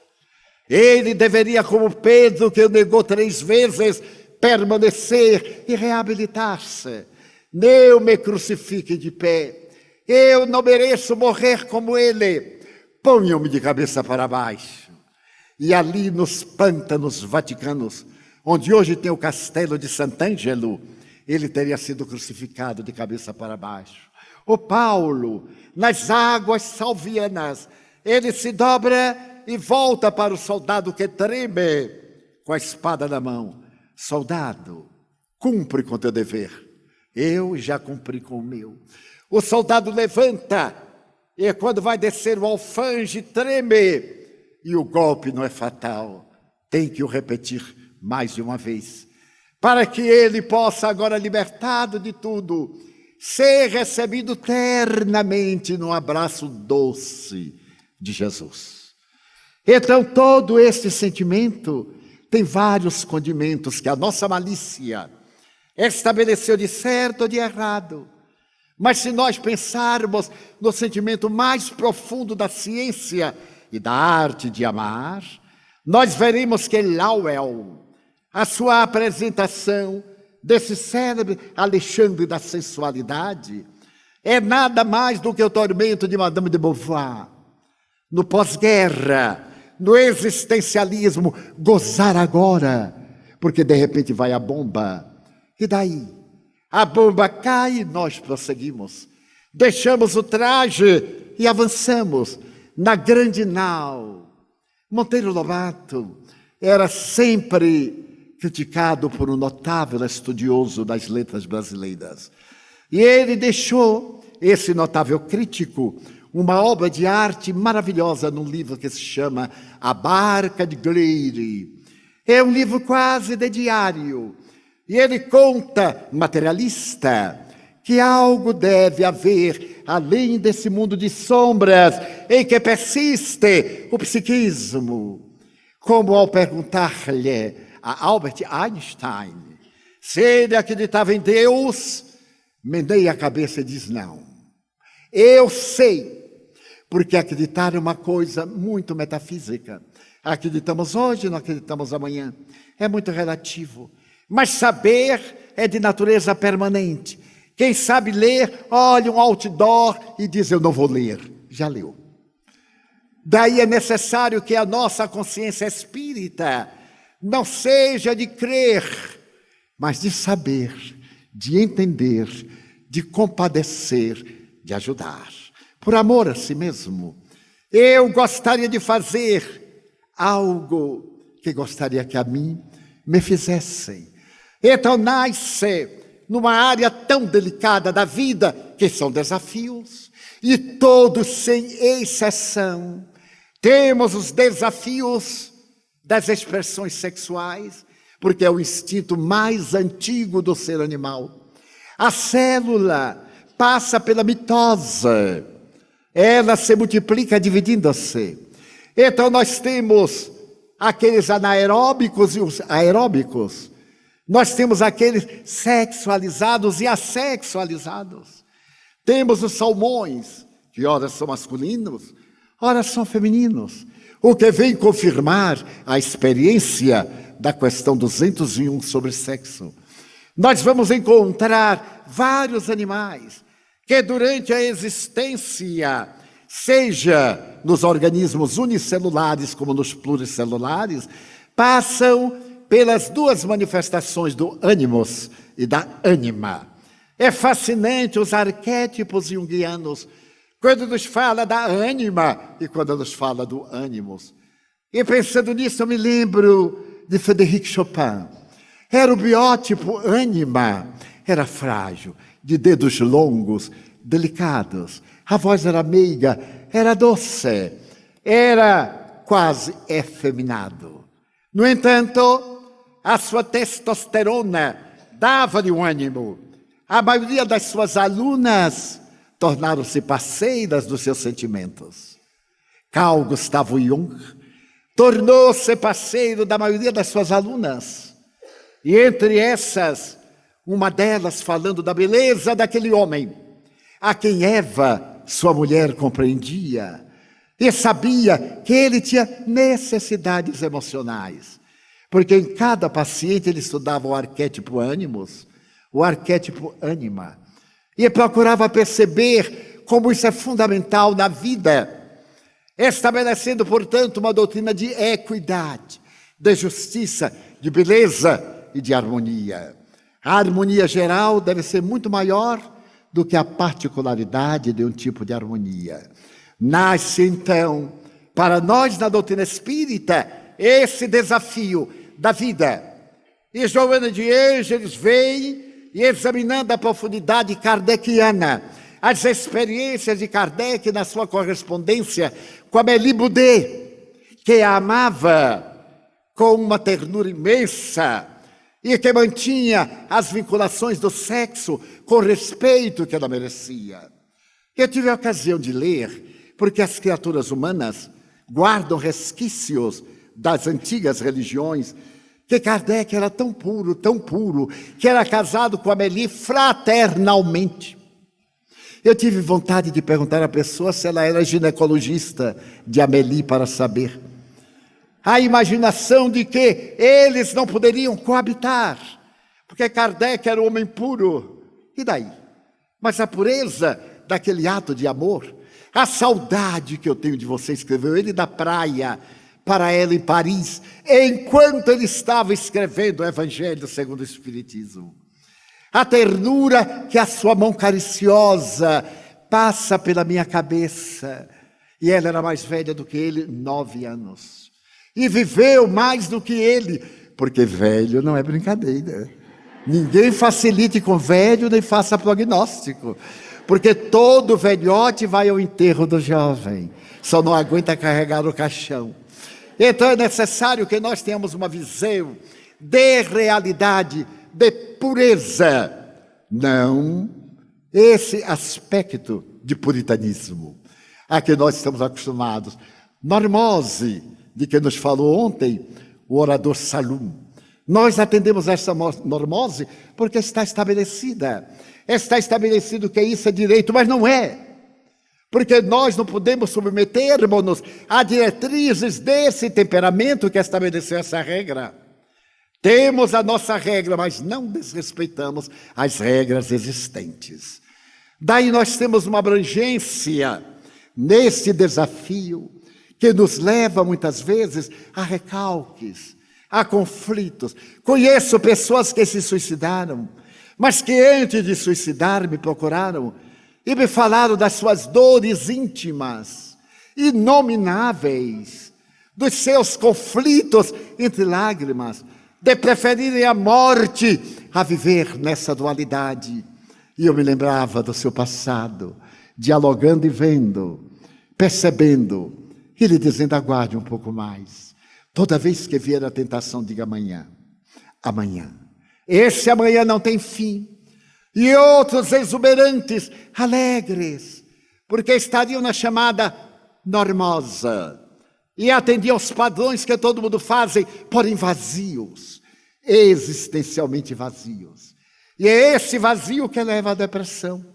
Ele deveria, como Pedro, que o negou 3 vezes, permanecer e reabilitar-se. Não me crucifique de pé, eu não mereço morrer como ele. Ponham-me de cabeça para baixo. E ali nos pântanos vaticanos, onde hoje tem o castelo de Sant'Angelo, ele teria sido crucificado de cabeça para baixo. O Paulo, nas águas salvianas, ele se dobra e volta para o soldado que treme com a espada na mão. Soldado, cumpre com teu dever. Eu já cumpri com o meu. O soldado levanta e quando vai descer o alfange treme e o golpe não é fatal. Tem que o repetir mais de uma vez, para que ele possa, agora libertado de tudo, ser recebido ternamente no abraço doce de Jesus. Então, todo esse sentimento tem vários condimentos que a nossa malícia estabeleceu de certo ou de errado. Mas se nós pensarmos no sentimento mais profundo da ciência e da arte de amar, nós veremos que Lowell, a sua apresentação desse célebre Alexandre da sensualidade, é nada mais do que o tormento de Madame de Beauvoir. No pós-guerra, no existencialismo, gozar agora, porque de repente vai a bomba. E daí? A bomba cai e nós prosseguimos. Deixamos o traje e avançamos na grande nau. Monteiro Lobato era sempre criticado por um notável estudioso das letras brasileiras. E ele deixou, esse notável crítico, uma obra de arte maravilhosa num livro que se chama A Barca de Gleire. É um livro quase de diário. E ele conta, materialista, que algo deve haver além desse mundo de sombras em que persiste o psiquismo. Como ao perguntar-lhe a Albert Einstein se ele acreditava em Deus, meneia a cabeça e diz não. Eu sei, porque acreditar é uma coisa muito metafísica. Acreditamos hoje, não acreditamos amanhã. É muito relativo. Mas saber é de natureza permanente. Quem sabe ler, olha um outdoor e diz, eu não vou ler. Já leu. Daí é necessário que a nossa consciência espírita não seja de crer, mas de saber, de entender, de compadecer, de ajudar. Por amor a si mesmo. Eu gostaria de fazer algo que gostaria que a mim me fizessem. Então nasce numa área tão delicada da vida, que são desafios, e todos sem exceção. Temos os desafios das expressões sexuais, porque é o instinto mais antigo do ser animal. A célula passa pela mitose, ela se multiplica dividindo-se. Então nós temos aqueles anaeróbicos e os aeróbicos. Nós temos aqueles sexualizados e assexualizados. Temos os salmões, que ora são masculinos, ora são femininos. O que vem confirmar a experiência da questão 201 sobre sexo. Nós vamos encontrar vários animais que durante a existência, seja nos organismos unicelulares como nos pluricelulares, passam pelas duas manifestações do ânimos e da ânima. É fascinante os arquétipos junguianos, quando nos fala da ânima e quando nos fala do ânimos. E pensando nisso, eu me lembro de Frédéric Chopin. Era o biótipo ânima, era frágil, de dedos longos, delicados. A voz era meiga, era doce, era quase efeminado. No entanto, a sua testosterona dava-lhe um ânimo. A maioria das suas alunas tornaram-se parceiras dos seus sentimentos. Carl Gustav Jung tornou-se parceiro da maioria das suas alunas. E entre essas, uma delas falando da beleza daquele homem, a quem Eva, sua mulher, compreendia e sabia que ele tinha necessidades emocionais. Porque em cada paciente ele estudava o arquétipo ânimos, o arquétipo ânima, e procurava perceber como isso é fundamental na vida, estabelecendo, portanto, uma doutrina de equidade, de justiça, de beleza e de harmonia. A harmonia geral deve ser muito maior do que a particularidade de um tipo de harmonia. Nasce, então, para nós na doutrina espírita, esse desafio da vida. E Joana de Ângeles vem e examinando a profundidade kardeciana, as experiências de Kardec na sua correspondência com a Amélie Boudet, que a amava com uma ternura imensa, e que mantinha as vinculações do sexo com o respeito que ela merecia. Eu tive a ocasião de ler, porque as criaturas humanas guardam resquícios das antigas religiões, que Kardec era tão puro, que era casado com Amélie fraternalmente. Eu tive vontade de perguntar à pessoa se ela era ginecologista de Amélie para saber. A imaginação de que eles não poderiam coabitar, porque Kardec era um homem puro. E daí? Mas a pureza daquele ato de amor, a saudade que eu tenho de você, escreveu ele da praia para ela em Paris, enquanto ele estava escrevendo o Evangelho segundo o Espiritismo. A ternura que a sua mão cariciosa passa pela minha cabeça. E ela era mais velha do que ele, 9 anos. E viveu mais do que ele, porque velho não é brincadeira. Ninguém facilite com velho, nem faça prognóstico. Porque todo velhote vai ao enterro do jovem, só não aguenta carregar o caixão. Então é necessário que nós tenhamos uma visão de realidade, de pureza, não esse aspecto de puritanismo a que nós estamos acostumados. Normose, de que nos falou ontem o orador Salum. Nós atendemos essa normose porque está estabelecida. Está estabelecido que isso é direito, mas não é. Porque nós não podemos submetermos-nos a diretrizes desse temperamento que estabeleceu essa regra. Temos a nossa regra, mas não desrespeitamos as regras existentes. Daí nós temos uma abrangência nesse desafio que nos leva muitas vezes a recalques, a conflitos. Conheço pessoas que se suicidaram, mas que antes de suicidar me procuraram e me falaram das suas dores íntimas, inomináveis, dos seus conflitos entre lágrimas, de preferirem a morte a viver nessa dualidade. E eu me lembrava do seu passado, dialogando e vendo, percebendo, e lhe dizendo: aguarde um pouco mais. Toda vez que vier a tentação, diga amanhã, amanhã. Esse amanhã não tem fim. E outros exuberantes, alegres, porque estariam na chamada normosa e atendiam aos padrões que todo mundo faz, porém vazios, existencialmente vazios. E é esse vazio que leva à depressão.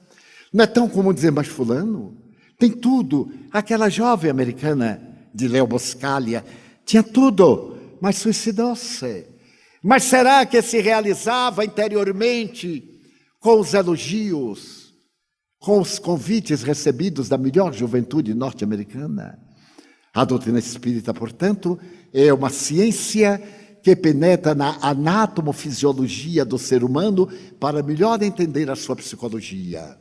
Não é tão comum dizer: mas fulano tem tudo. Aquela jovem americana de Leo Buscaglia tinha tudo, mas suicidou-se. Mas será que se realizava interiormente com os elogios, com os convites recebidos da melhor juventude norte-americana? A doutrina espírita, portanto, é uma ciência que penetra na anatomofisiologia do ser humano para melhor entender a sua psicologia.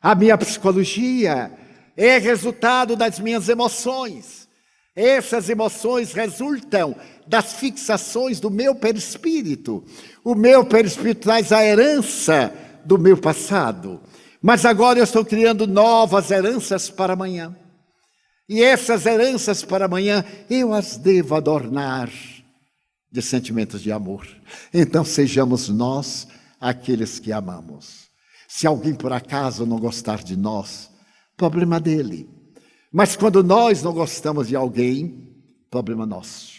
A minha psicologia é resultado das minhas emoções. Essas emoções resultam das fixações do meu perispírito. O meu perispírito traz a herança do meu passado. Mas agora eu estou criando novas heranças para amanhã. E essas heranças para amanhã eu as devo adornar de sentimentos de amor. Então sejamos nós aqueles que amamos. Se alguém por acaso não gostar de nós, problema dele. Mas quando nós não gostamos de alguém, problema nosso.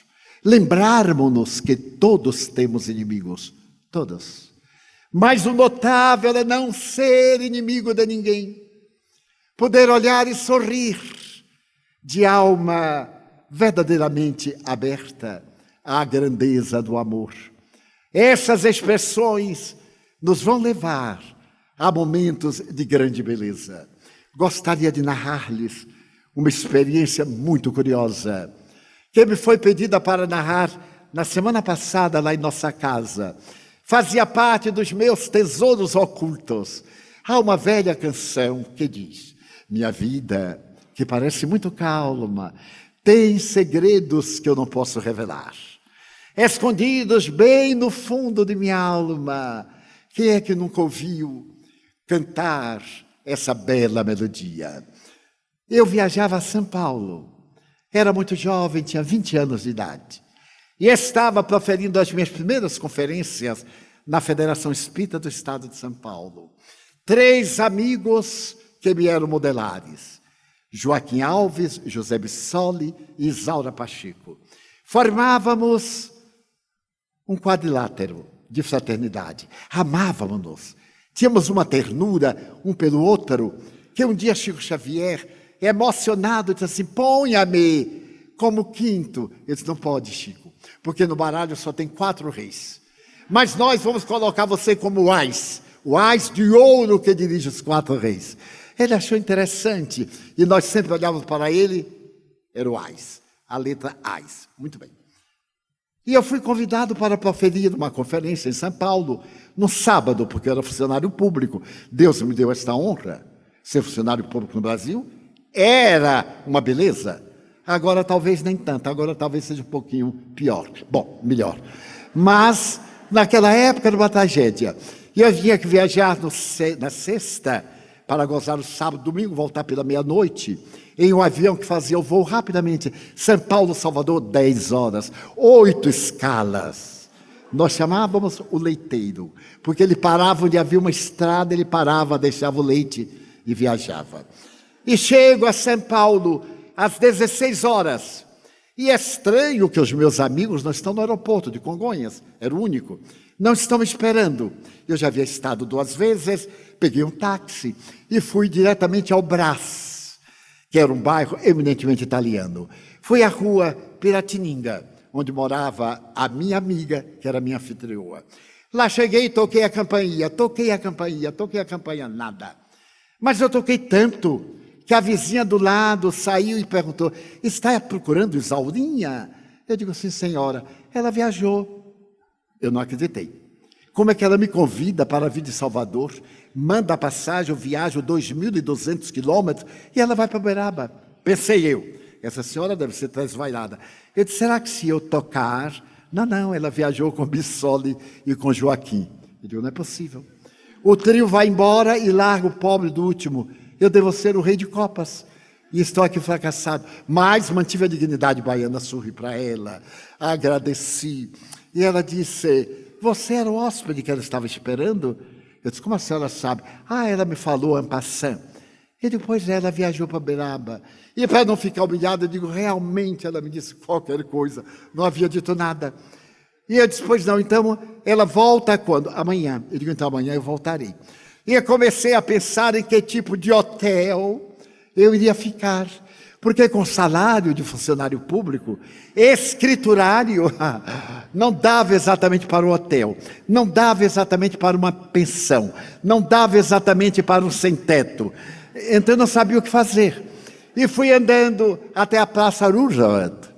Lembrarmos-nos que todos temos inimigos, todos. Mas o notável é não ser inimigo de ninguém. Poder olhar e sorrir de alma verdadeiramente aberta à grandeza do amor. Essas expressões nos vão levar a momentos de grande beleza. Gostaria de narrar-lhes uma experiência muito curiosa, que me foi pedida para narrar na semana passada lá em nossa casa. Fazia parte dos meus tesouros ocultos. Há uma velha canção que diz: minha vida, que parece muito calma, tem segredos que eu não posso revelar, escondidos bem no fundo de minha alma. Quem é que nunca ouviu cantar essa bela melodia? Eu viajava a São Paulo, era muito jovem, tinha 20 anos de idade. E estava proferindo as minhas primeiras conferências na Federação Espírita do Estado de São Paulo. 3 amigos que me eram modelares: Joaquim Alves, José Bissoli e Isaura Pacheco. Formávamos um quadrilátero de fraternidade. Amávamos-nos. Tínhamos uma ternura um pelo outro, que um dia Chico Xavier, emocionado, disse assim: ponha-me como quinto. Eu disse: não pode, Chico, porque no baralho só tem 4 reis. Mas nós vamos colocar você como o ás de ouro que dirige os 4 reis. Ele achou interessante, e nós sempre olhávamos para ele, era o ás, a letra ás. Muito bem. E eu fui convidado para proferir uma conferência em São Paulo, no sábado, porque eu era funcionário público. Deus me deu esta honra. Ser funcionário público no Brasil era uma beleza. Agora talvez nem tanto, agora talvez seja um pouquinho pior. Bom, melhor. Mas, naquela época era uma tragédia. E eu tinha que viajar na sexta, para gozar o sábado, domingo, voltar pela meia-noite, em um avião que fazia o voo rapidamente. São Paulo, Salvador, 10 horas, 8 escalas. Nós chamávamos o leiteiro, porque ele parava onde havia uma estrada, ele parava, deixava o leite e viajava. E chego a São Paulo às 16 horas. E é estranho que os meus amigos não estão no aeroporto de Congonhas, era o único. Não estão me esperando. Eu já havia estado 2 vezes, peguei um táxi e fui diretamente ao Brás, que era um bairro eminentemente italiano. Fui à rua Piratininga, onde morava a minha amiga, que era minha anfitrioa. Lá cheguei e toquei a campainha, nada. Mas eu toquei tanto que a vizinha do lado saiu e perguntou: está procurando Isaurinha? Eu digo: sim, senhora. Ela viajou. Eu não acreditei. Como é que ela me convida para vir de Salvador, manda a passagem, eu viajo 2.200 quilômetros e ela vai para Uberaba? Pensei eu, essa senhora deve ser transvairada. Eu disse: será que se eu tocar? Não, ela viajou com Bissoli e com Joaquim. Eu digo: não é possível. O trio vai embora e larga o pobre do último. Eu devo ser o rei de copas. E estou aqui fracassado. Mas mantive a dignidade baiana, sorri para ela, agradeci. E ela disse: você era o hóspede que ela estava esperando? Eu disse: como a senhora sabe? Ela me falou en passant. E depois ela viajou para Uberaba. E para não ficar humilhado, eu digo: realmente ela me disse qualquer coisa. Não havia dito nada. E eu disse: pois não, então ela volta quando? Amanhã. Eu digo: então amanhã eu voltarei. E eu comecei a pensar em que tipo de hotel eu iria ficar. Porque com salário de funcionário público, escriturário, não dava exatamente para o hotel, não dava exatamente para uma pensão, não dava exatamente para um sem-teto. Então eu não sabia o que fazer. E fui andando até a Praça Roosevelt,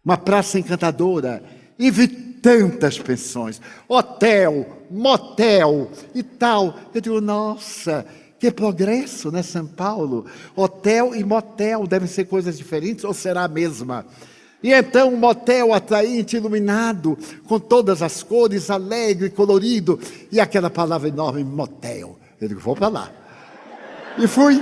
uma praça encantadora, e vi tantas pensões, hotel, motel e tal. Eu digo: nossa, que progresso, né, São Paulo? Hotel e motel devem ser coisas diferentes ou será a mesma? E então um motel atraente, iluminado, com todas as cores, alegre, colorido, e aquela palavra enorme, motel. Eu digo: vou para lá. E fui,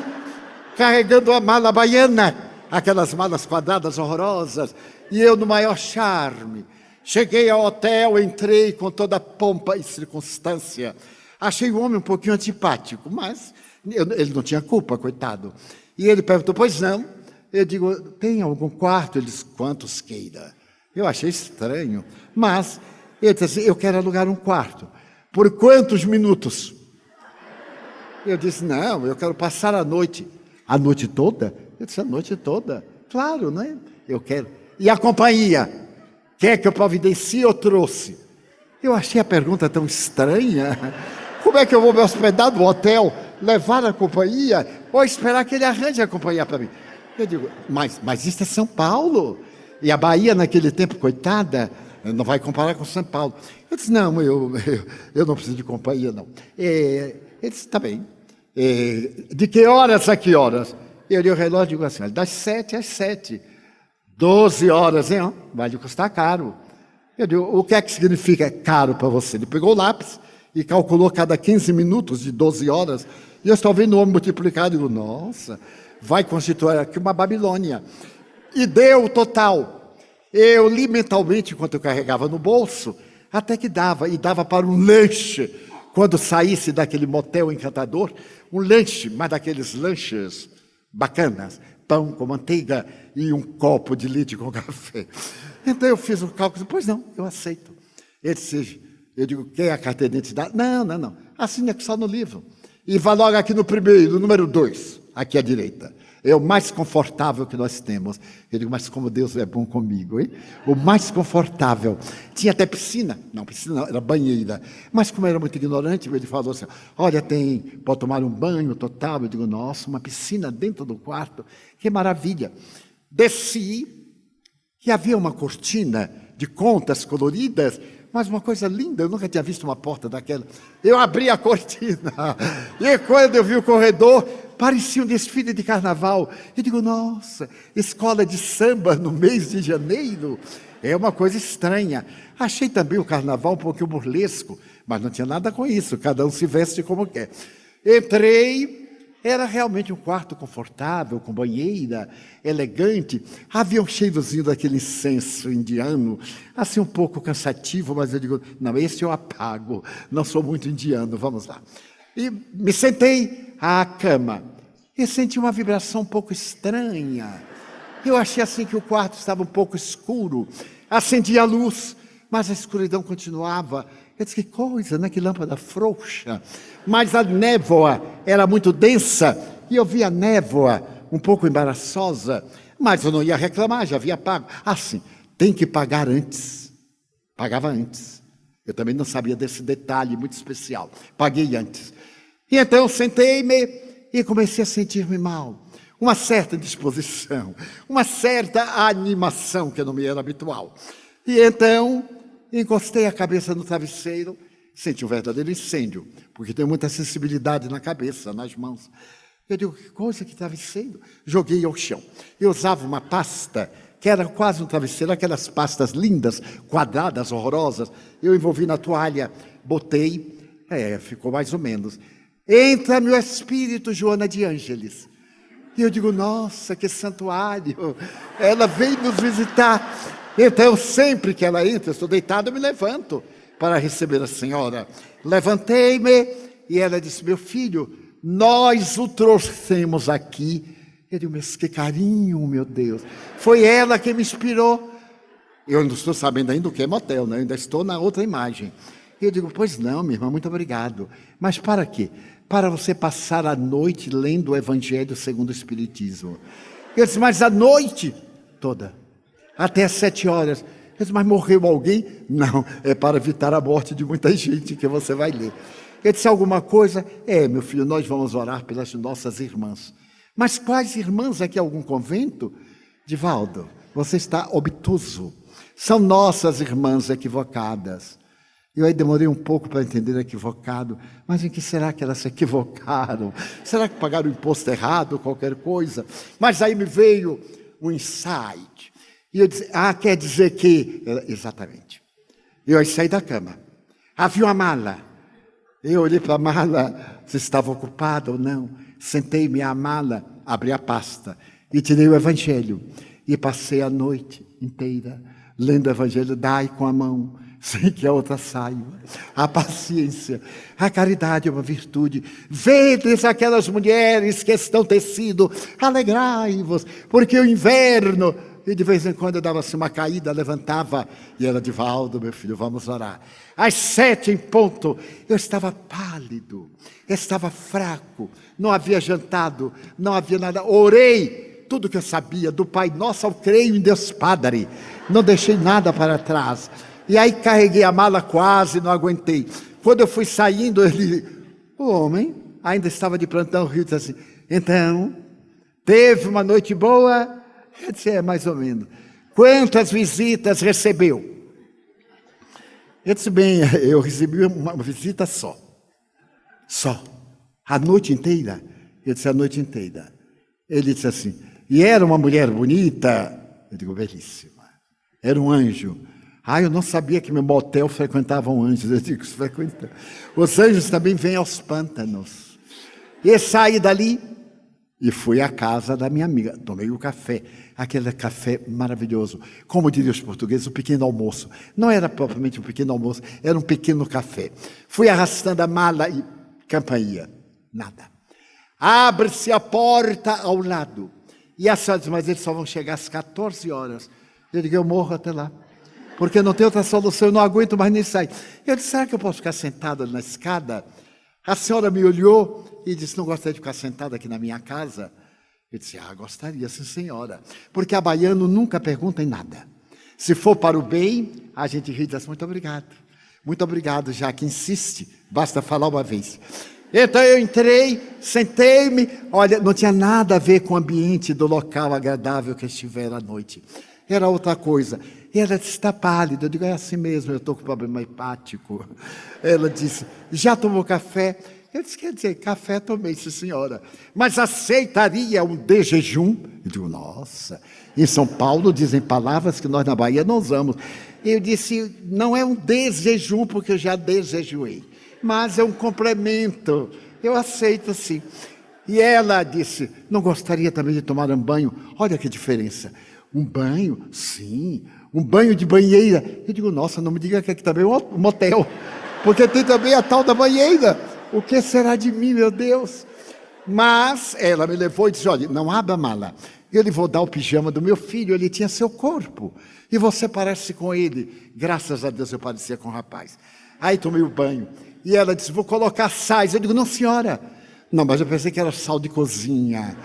carregando a mala baiana, aquelas malas quadradas horrorosas, e eu no maior charme. Cheguei ao hotel, entrei com toda a pompa e circunstância. Achei o homem um pouquinho antipático, mas ele não tinha culpa, coitado. E ele perguntou: pois não? Eu digo: tem algum quarto? Ele disse: quantos queira. Eu achei estranho, mas ele disse assim: eu quero alugar um quarto. Por quantos minutos? Eu disse: não, eu quero passar a noite. A noite toda? Eu disse: a noite toda. Claro, né? Eu quero. E a companhia? Quer que eu providencie ou trouxe? Eu achei a pergunta tão estranha. Como é que eu vou me hospedar no hotel, levar a companhia, ou esperar que ele arranje a companhia para mim? Eu digo: mas isso é São Paulo. E a Bahia, naquele tempo, coitada, não vai comparar com São Paulo. Eu disse: não, eu não preciso de companhia, não. Ele disse: tá bem. De que horas a que horas? Eu olhei o relógio e digo assim: das 7 às 7. 12 horas, hein? Vai lhe custar caro. Eu digo: o que é que significa caro para você? Ele pegou o lápis e calculou cada 15 minutos de 12 horas. E eu estou vendo o homem multiplicar. Digo: nossa, vai constituir aqui uma Babilônia. E deu o total. Eu li mentalmente enquanto eu carregava no bolso, até que dava, e dava para um lanche, quando saísse daquele motel encantador, um lanche, mas daqueles lanches bacanas, pão com manteiga e um copo de leite com café. Então eu fiz o cálculo, pois não, eu aceito. Ele disse, eu digo, quer a carteira de identidade? Não, assine aqui só no livro. E vá logo aqui no primeiro, no número 2, aqui à direita. É o mais confortável que nós temos. Eu digo, mas como Deus é bom comigo, hein? O mais confortável. Tinha até piscina. Não, piscina não, era banheira. Mas como eu era muito ignorante, ele falou assim, olha, pode tomar um banho total. Eu digo, nossa, uma piscina dentro do quarto. Que maravilha. Desci e havia uma cortina de contas coloridas, mas uma coisa linda, eu nunca tinha visto uma porta daquela. Eu abri a cortina, e quando eu vi o corredor, parecia um desfile de carnaval. Eu digo, nossa, escola de samba no mês de janeiro, é uma coisa estranha. Achei também o carnaval um pouquinho burlesco, mas não tinha nada com isso, cada um se veste como quer. Entrei, era realmente um quarto confortável, com banheira, elegante. Havia um cheirozinho daquele incenso indiano, assim um pouco cansativo, mas eu digo, não, esse eu apago, não sou muito indiano, vamos lá. E me sentei à cama e senti uma vibração um pouco estranha. Eu achei assim que o quarto estava um pouco escuro. Acendi a luz, mas a escuridão continuava. Eu disse, que coisa, né? Que lâmpada frouxa. Mas a névoa era muito densa e eu vi a névoa um pouco embaraçosa. Mas eu não ia reclamar, já havia pago. Ah, sim, tem que pagar antes. Pagava antes. Eu também não sabia desse detalhe muito especial. Paguei antes. E então sentei-me e comecei a sentir-me mal. Uma certa disposição, uma certa animação que não me era habitual. E então encostei a cabeça no travesseiro, senti um verdadeiro incêndio, porque tenho muita sensibilidade na cabeça, nas mãos. Eu digo, que coisa, que travesseiro? Joguei ao chão. Eu usava uma pasta, que era quase um travesseiro, aquelas pastas lindas, quadradas, horrorosas. Eu envolvi na toalha, botei, ficou mais ou menos. Entra meu espírito, Joana de Ângeles. E eu digo, nossa, que santuário, ela veio nos visitar. Então, sempre que ela entra, eu estou deitado, eu me levanto para receber a senhora. Levantei-me e ela disse, meu filho, nós o trouxemos aqui. Eu digo, mas que carinho, meu Deus. Foi ela que me inspirou. Eu não estou sabendo ainda o que é motel, né? Eu ainda estou na outra imagem. E eu digo, pois não, minha irmã, muito obrigado. Mas para quê? Para você passar a noite lendo o Evangelho segundo o Espiritismo. Eu disse, mas a noite toda, até às 7 horas. Eu disse, mas morreu alguém? Não, é para evitar a morte de muita gente que você vai ler. Eu disse, alguma coisa? Meu filho, nós vamos orar pelas nossas irmãs. Mas quais irmãs? Aqui algum convento? Divaldo, você está obtuso. São nossas irmãs equivocadas. Eu aí demorei um pouco para entender equivocado, mas em que será que elas se equivocaram? Será que pagaram o imposto errado, qualquer coisa? Mas aí me veio um insight. E eu disse, quer dizer que... Exatamente. Eu aí saí da cama. Havia uma mala. Eu olhei para a mala, se estava ocupada ou não. Sentei-me à mala, abri a pasta e tirei o Evangelho. E passei a noite inteira lendo o Evangelho, dai com a mão, sem que a outra saiba. A paciência, a caridade é uma virtude. Vedes aquelas mulheres que estão tecido, alegrai-vos, porque o inverno... E de vez em quando eu dava-se uma caída, levantava, e era, Divaldo, meu filho, vamos orar. Às 7 em ponto, eu estava pálido, estava fraco, não havia jantado, não havia nada. Orei tudo que eu sabia, do Pai Nosso ao creio em Deus Padre. Não deixei nada para trás. E aí carreguei a mala, quase não aguentei. Quando eu fui saindo, o homem ainda estava de plantão, riu e disse assim, então, teve uma noite boa? Eu disse, mais ou menos. Quantas visitas recebeu? Eu disse, bem, eu recebi uma visita só. Só. A noite inteira? Eu disse, a noite inteira. Ele disse assim, e era uma mulher bonita? Eu digo, belíssima. Era um anjo. Eu não sabia que meu motel frequentavam anjos. Eu digo, frequenta. Os anjos também vêm aos pântanos. E saí dali, E fui à casa da minha amiga, tomei o café, aquele café maravilhoso. Como diriam os portugueses, um pequeno almoço. Não era propriamente um pequeno almoço, era um pequeno café. Fui arrastando a mala e campainha, nada. Abre-se a porta ao lado. E a senhora diz, mas eles só vão chegar às 14 horas. Eu digo, eu morro até lá. Porque não tem outra solução, eu não aguento mais nem sair. Eu disse, será que eu posso ficar sentado na escada? A senhora me olhou e disse, não gostaria de ficar sentada aqui na minha casa? Eu disse, gostaria, sim senhora. Porque a baiano nunca pergunta em nada. Se for para o bem, a gente ri e diz, muito obrigado, já que insiste, basta falar uma vez. Então eu entrei, sentei-me, olha, não tinha nada a ver com o ambiente do local agradável que estivera à noite. Era outra coisa. E ela disse, está pálida. Eu digo, é assim mesmo, eu estou com problema hepático. Ela disse, já tomou café? Eu disse, quer dizer, café tomei, sim senhora. Mas aceitaria um de jejum? Eu digo, nossa, em São Paulo dizem palavras que nós na Bahia não usamos. Eu disse, não é um desjejum, porque eu já desjejuei. Mas é um complemento, eu aceito sim. E ela disse, não gostaria também de tomar um banho? Olha que diferença. Um banho? Sim. Um banho de banheira? Eu digo, nossa, não me diga que aqui também é um motel, porque tem também a tal da banheira. O que será de mim, meu Deus? Mas ela me levou e disse, olha, não abra a mala. Eu lhe vou dar o pijama do meu filho, ele tinha seu corpo. E você parece com ele. Graças a Deus eu parecia com o rapaz. Aí tomei o banho. E ela disse, vou colocar sais. Eu digo, não senhora. Não, mas eu pensei que era sal de cozinha.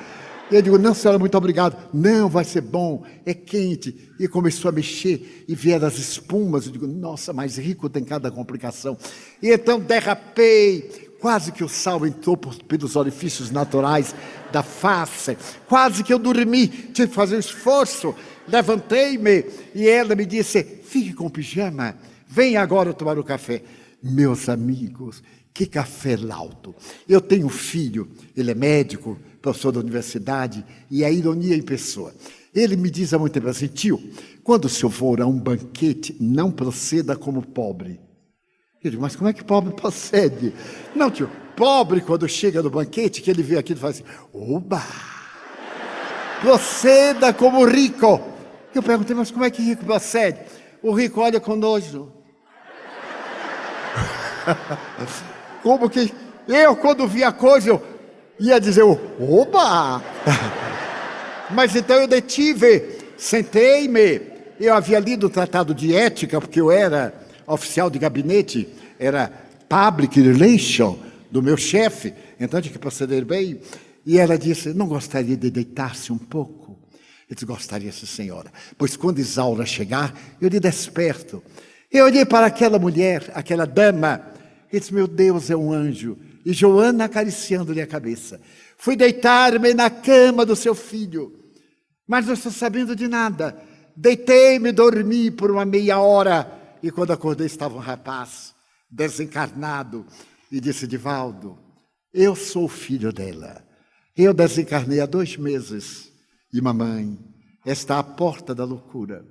Eu digo, não senhora, muito obrigado. Não, vai ser bom, é quente. E começou a mexer e vieram as espumas. Eu digo, nossa, mais rico tem cada complicação. E então derrapei. Quase que o sal entrou pelos orifícios naturais da face. Quase que eu dormi. Tive que fazer um esforço. Levantei-me e ela me disse, fique com o pijama. Venha agora tomar o café. Meus amigos, que café laudo. Eu tenho um filho, ele é médico, professor da universidade, e a ironia em pessoa. Ele me diz há muito tempo assim, tio, quando o senhor for a um banquete, não proceda como pobre. Eu digo, mas como é que pobre procede? Não, tio, pobre quando chega no banquete, que ele vê aquilo e faz assim, oba! Proceda como rico. Eu perguntei, mas como é que rico procede? O rico olha com nojo. Como que eu, quando vi a coisa, eu ia dizer, oba! Mas então eu detive, sentei-me. Eu havia lido o tratado de ética, porque eu era oficial de gabinete, era public relation do meu chefe, então tinha que proceder bem. E ela disse, não gostaria de deitar-se um pouco? Eu disse, gostaria, sim, senhora. Pois quando Isaura chegar, eu lhe desperto. Eu olhei para aquela mulher, aquela dama, e disse, meu Deus, é um anjo. E Joana acariciando-lhe a cabeça. Fui deitar-me na cama do seu filho, mas não estou sabendo de nada. Deitei-me, dormi por uma meia hora, e quando acordei estava um rapaz, desencarnado, e disse, Divaldo, eu sou o filho dela. Eu desencarnei há 2 meses, e mamãe está à porta da loucura.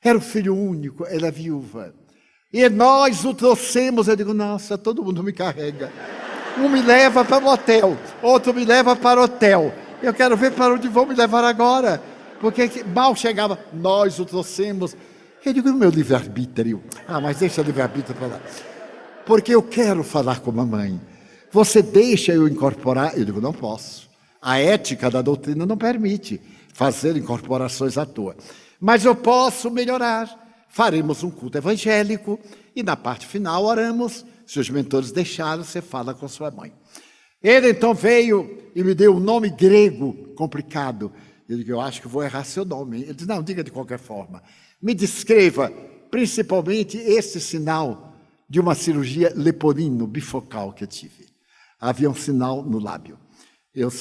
Era o filho único, ela é viúva. E nós o trouxemos. Eu digo, nossa, todo mundo me carrega. Um me leva para o hotel, outro me leva para o hotel. Eu quero ver para onde vão me levar agora. Porque mal chegava, nós o trouxemos. Eu digo, meu livre-arbítrio. Mas deixa o livre-arbítrio para lá. Porque eu quero falar com a mamãe. Você deixa eu incorporar? Eu digo, não posso. A ética da doutrina não permite fazer incorporações à toa. Mas eu posso melhorar. Faremos um culto evangélico e na parte final oramos. Se os mentores deixaram, você fala com sua mãe. Ele então veio e me deu um nome grego complicado. Eu digo, eu acho que vou errar seu nome. Ele disse, não, diga de qualquer forma. Me descreva, principalmente, esse sinal de uma cirurgia leporino bifocal que eu tive. Havia um sinal no lábio. Eu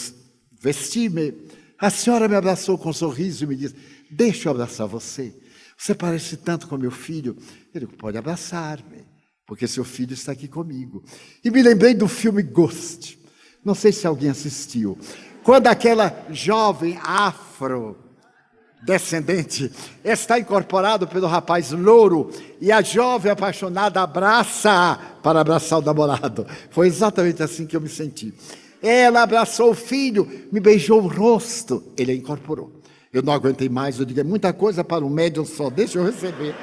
vesti-me. A senhora me abraçou com um sorriso e me disse, deixa eu abraçar você. Você parece tanto com meu filho. Eu digo, pode abraçar-me, porque seu filho está aqui comigo. E me lembrei do filme Ghost. Não sei se alguém assistiu. Quando aquela jovem afrodescendente está incorporado pelo rapaz louro e a jovem apaixonada abraça para abraçar o namorado. Foi exatamente assim que eu me senti. Ela abraçou o filho, me beijou o rosto. Ele a incorporou. Eu não aguentei mais, eu digo, é muita coisa para um médium só, deixa eu receber,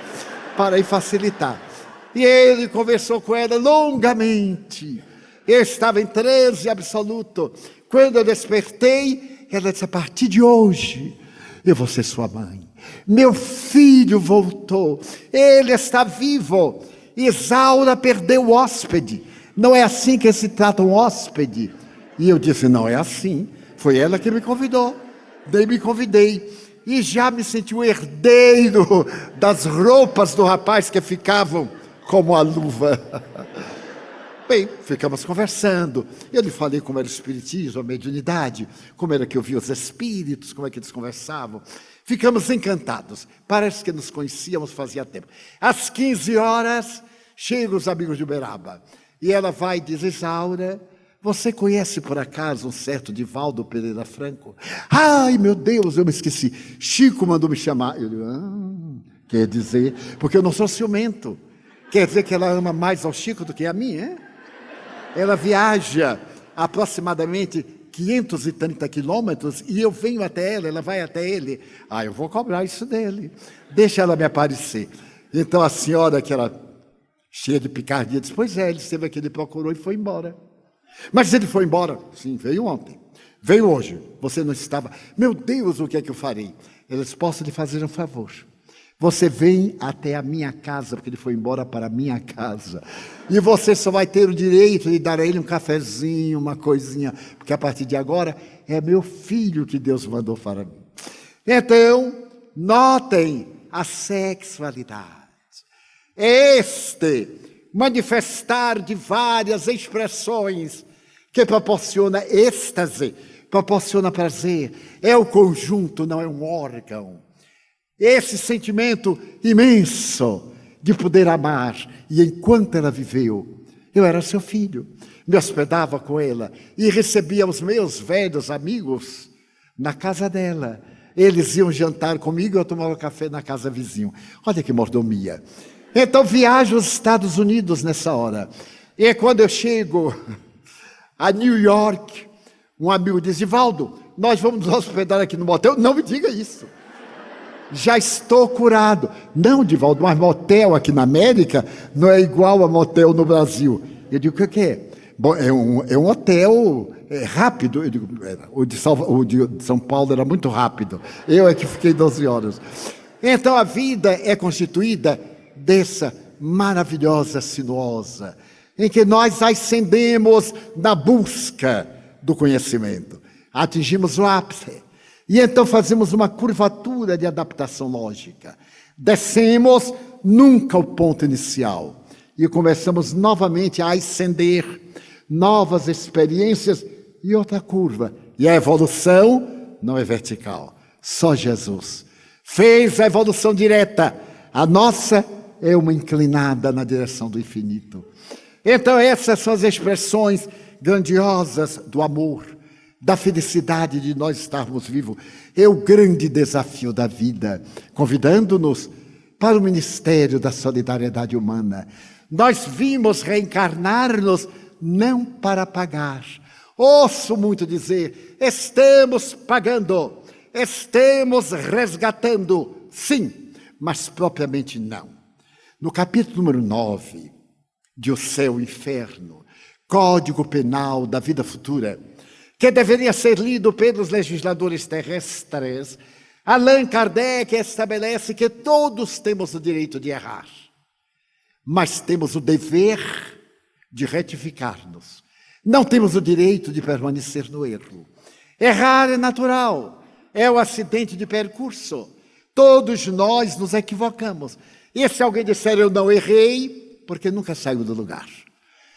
para aí facilitar. E ele conversou com ela longamente. Eu estava em transe absoluto. Quando eu despertei, ela disse, a partir de hoje, eu vou ser sua mãe. Meu filho voltou, ele está vivo. Isaura perdeu o hóspede. Não é assim que se trata um hóspede. E eu disse, não é assim. Foi ela que me convidou. Daí me convidei. E já me senti um herdeiro das roupas do rapaz que ficavam como a luva. Bem, ficamos conversando. Eu lhe falei como era o espiritismo, a mediunidade, como era que eu via os espíritos, como é que eles conversavam. Ficamos encantados. Parece que nos conhecíamos fazia tempo. Às 15 horas, chegam os amigos de Uberaba. E ela vai e diz, Isaura, você conhece por acaso um certo Divaldo Pereira Franco? Ai, meu Deus, eu me esqueci. Chico mandou me chamar. Eu digo, quer dizer, porque eu não sou ciumento. Quer dizer que ela ama mais ao Chico do que a mim, é? Ela viaja aproximadamente 530 quilômetros e eu venho até ela vai até ele. Eu vou cobrar isso dele. Deixa ela me aparecer. Então a senhora, que era cheia de picardia, disse, pois é, ele esteve aqui, ele procurou e foi embora. Mas ele foi embora? Sim, veio ontem. Veio hoje. Você não estava. Meu Deus, o que é que eu farei? Ela disse, posso lhe fazer um favor? Você vem até a minha casa, porque ele foi embora para a minha casa. E você só vai ter o direito de dar a ele um cafezinho, uma coisinha, porque a partir de agora é meu filho que Deus mandou para mim. Então, notem a sexualidade. Este manifestar de várias expressões que proporciona êxtase, proporciona prazer. É o conjunto, não é um órgão. Esse sentimento imenso de poder amar. E enquanto ela viveu, eu era seu filho, me hospedava com ela e recebia os meus velhos amigos na casa dela. Eles iam jantar comigo e eu tomava café na casa vizinho. Olha que mordomia. Então viajo aos Estados Unidos nessa hora. E quando eu chego a New York, um amigo diz, Divaldo, nós vamos nos hospedar aqui no motel. Não me diga isso. Já estou curado. Não, Divaldo, mas motel aqui na América não é igual a motel no Brasil. Eu digo, o que é? Bom, é um hotel rápido. Eu digo, o de São Paulo era muito rápido. Eu é que fiquei 12 horas. Então a vida é constituída dessa maravilhosa sinuosa, em que nós ascendemos na busca do conhecimento. Atingimos o ápice. E então fazemos uma curvatura de adaptação lógica. Descemos nunca o ponto inicial. E começamos novamente a ascender novas experiências e outra curva. E a evolução não é vertical. Só Jesus fez a evolução direta. A nossa é uma inclinada na direção do infinito. Então essas são as expressões grandiosas do amor, da felicidade de nós estarmos vivos. É o grande desafio da vida, convidando-nos para o ministério da solidariedade humana. Nós vimos reencarnar-nos não para pagar. Ouço muito dizer, estamos pagando, estamos resgatando. Sim, mas propriamente não. No capítulo número 9, de O Céu e o Inferno, Código Penal da Vida Futura, que deveria ser lido pelos legisladores terrestres, Allan Kardec estabelece que todos temos o direito de errar, mas temos o dever de retificar-nos. Não temos o direito de permanecer no erro. Errar é natural, é o acidente de percurso. Todos nós nos equivocamos. E se alguém disser eu não errei, porque nunca saiu do lugar.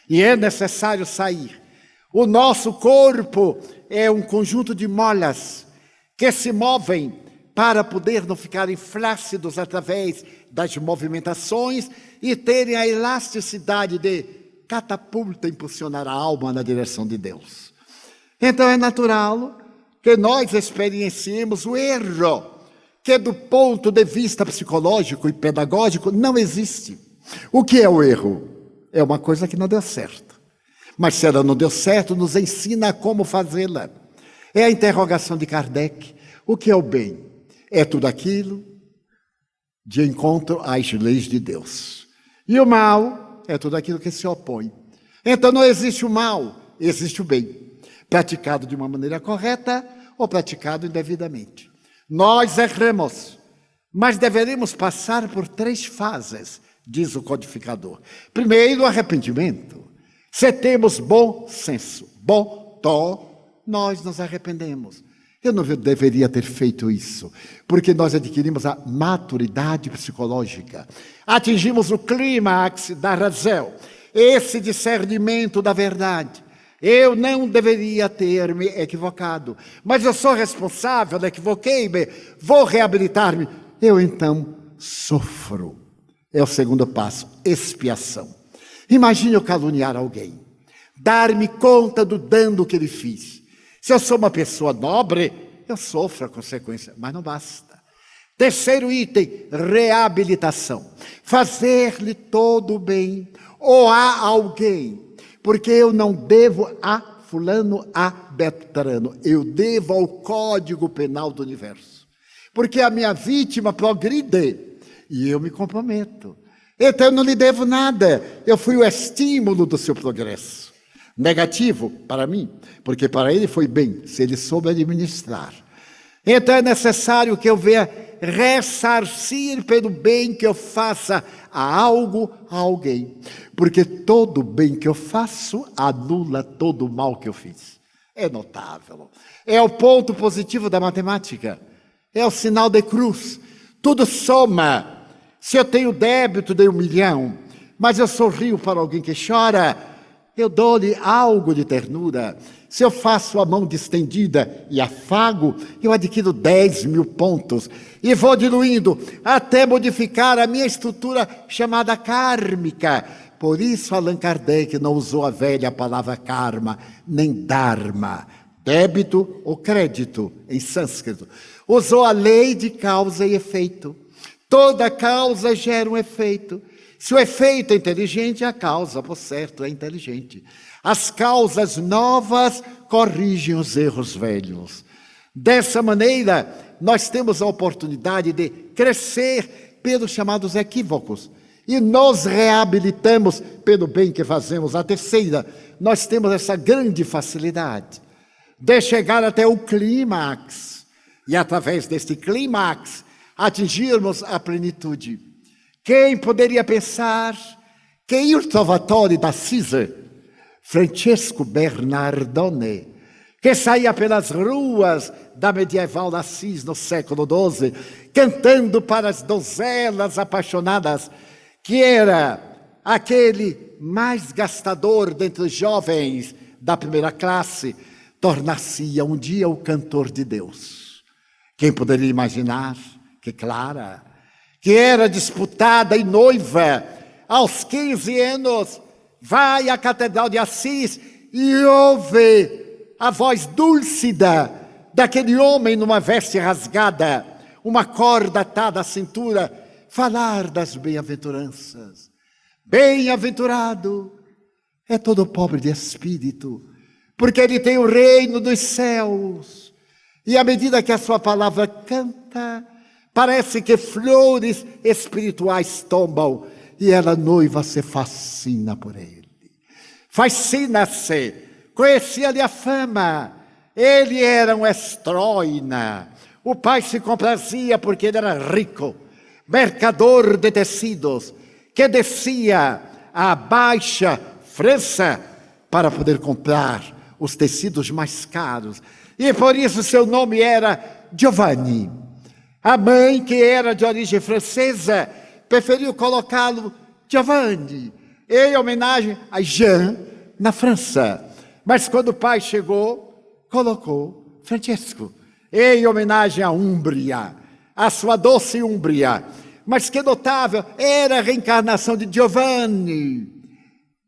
E é necessário sair. O nosso corpo é um conjunto de molas que se movem para poder não ficarem flácidos através das movimentações e terem a elasticidade de catapulta, impulsionar a alma na direção de Deus. Então é natural que nós experienciemos o erro, que do ponto de vista psicológico e pedagógico não existe. O que é o erro? É uma coisa que não deu certo. Mas se ela não deu certo, nos ensina como fazê-la. É a interrogação de Kardec. O que é o bem? É tudo aquilo de encontro às leis de Deus. E o mal é tudo aquilo que se opõe. Então não existe o mal, existe o bem. Praticado de uma maneira correta ou praticado indevidamente. Nós erramos, mas deveríamos passar por 3 fases, diz o codificador. Primeiro, o arrependimento. Se temos bom senso, bom tom, nós nos arrependemos. Eu não deveria ter feito isso, porque nós adquirimos a maturidade psicológica, atingimos o clímax da razão, esse discernimento da verdade. Eu não deveria ter me equivocado, mas eu sou responsável, equivoquei-me, vou reabilitar-me. Eu então sofro. É o segundo passo, expiação. Imagine eu caluniar alguém, dar-me conta do dano que ele fiz. Se eu sou uma pessoa nobre, eu sofro a consequência, mas não basta. Terceiro item, reabilitação. Fazer-lhe todo o bem, ou a alguém, porque eu não devo a fulano, a Beltrano, eu devo ao Código Penal do Universo. Porque a minha vítima progride e eu me comprometo. Então eu não lhe devo nada, eu fui o estímulo do seu progresso. Negativo para mim, porque para ele foi bem, se ele soube administrar. Então é necessário que eu venha ressarcir pelo bem que eu faça a algo, a alguém. Porque todo bem que eu faço anula todo o mal que eu fiz. É notável. É o ponto positivo da matemática. É o sinal de cruz. Tudo soma. Se eu tenho débito de 1 milhão, mas eu sorrio para alguém que chora, eu dou-lhe algo de ternura. Se eu faço a mão distendida e afago, eu adquiro 10 mil pontos. E vou diluindo até modificar a minha estrutura chamada kármica. Por isso Allan Kardec não usou a velha palavra karma, nem dharma. Débito ou crédito, em sânscrito. Usou a lei de causa e efeito. Toda causa gera um efeito. Se o efeito é inteligente, a causa, por certo, é inteligente. As causas novas corrigem os erros velhos. Dessa maneira, nós temos a oportunidade de crescer pelos chamados equívocos. E nos reabilitamos pelo bem que fazemos. A terceira, nós temos essa grande facilidade de chegar até o clímax. E através deste clímax, atingirmos a plenitude. Quem poderia pensar que il Trovatore d'Assise, Francesco Bernardone, que saía pelas ruas da medieval Assis no século XII, cantando para as donzelas apaixonadas, que era aquele mais gastador dentre os jovens da primeira classe, tornar-se um dia o cantor de Deus. Quem poderia imaginar que Clara, que era disputada e noiva aos 15 anos, vai à Catedral de Assis e ouve a voz dúlcida daquele homem numa veste rasgada, uma corda atada à cintura, falar das bem-aventuranças. Bem-aventurado é todo pobre de espírito, porque ele tem o reino dos céus. E à medida que a sua palavra canta, parece que flores espirituais tombam e ela, noiva, se fascina por ele. Fascina-se, conhecia-lhe a fama, ele era um estroina. O pai se comprazia porque ele era rico, mercador de tecidos, que descia à Baixa França para poder comprar os tecidos mais caros. E por isso seu nome era Giovanni. A mãe, que era de origem francesa, preferiu colocá-lo Giovanni, em homenagem a Jean, na França. Mas quando o pai chegou, colocou Francesco, em homenagem à Úmbria, a sua doce Úmbria. Mas que notável, era a reencarnação de Giovanni,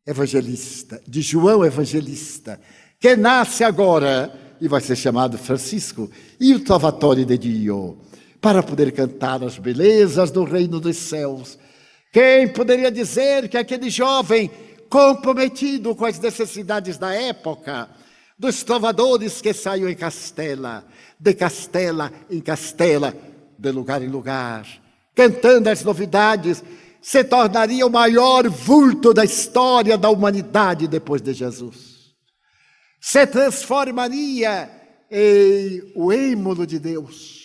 evangelista, de João Evangelista, que nasce agora e vai ser chamado Francisco, e o Trovatore de Dio, para poder cantar as belezas do reino dos céus. Quem poderia dizer que aquele jovem, comprometido com as necessidades da época, dos trovadores que saíam em Castela, de Castela em Castela, de lugar em lugar, cantando as novidades, se tornaria o maior vulto da história da humanidade depois de Jesus. Se transformaria em o êmulo de Deus,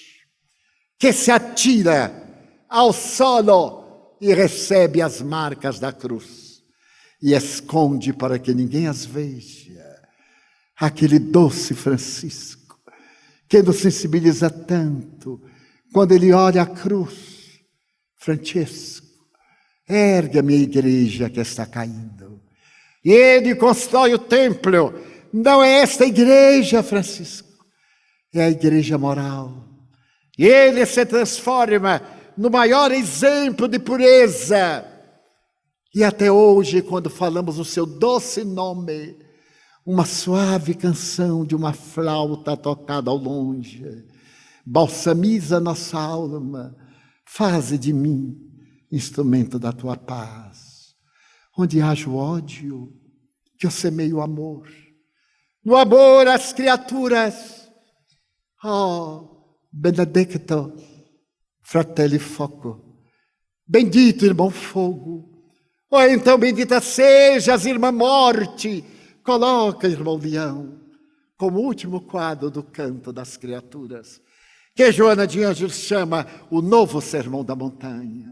que se atira ao solo e recebe as marcas da cruz e esconde para que ninguém as veja. Aquele doce Francisco, que nos sensibiliza tanto quando ele olha a cruz. Francesco, ergue a minha igreja que está caindo. E ele constrói o templo. Não é esta igreja, Francisco, é a igreja moral. E ele se transforma no maior exemplo de pureza. E até hoje, quando falamos o seu doce nome, uma suave canção de uma flauta tocada ao longe balsamiza nossa alma. Faze de mim instrumento da tua paz. Onde haja o ódio, que eu semeie o amor. No amor às criaturas. Oh, benedicto, fratelli foco. Bendito, irmão fogo. Ou então, bendita sejas, irmã morte. Coloca, irmão leão, como último quadro do canto das criaturas, que Joana de Ângeles chama o novo sermão da montanha.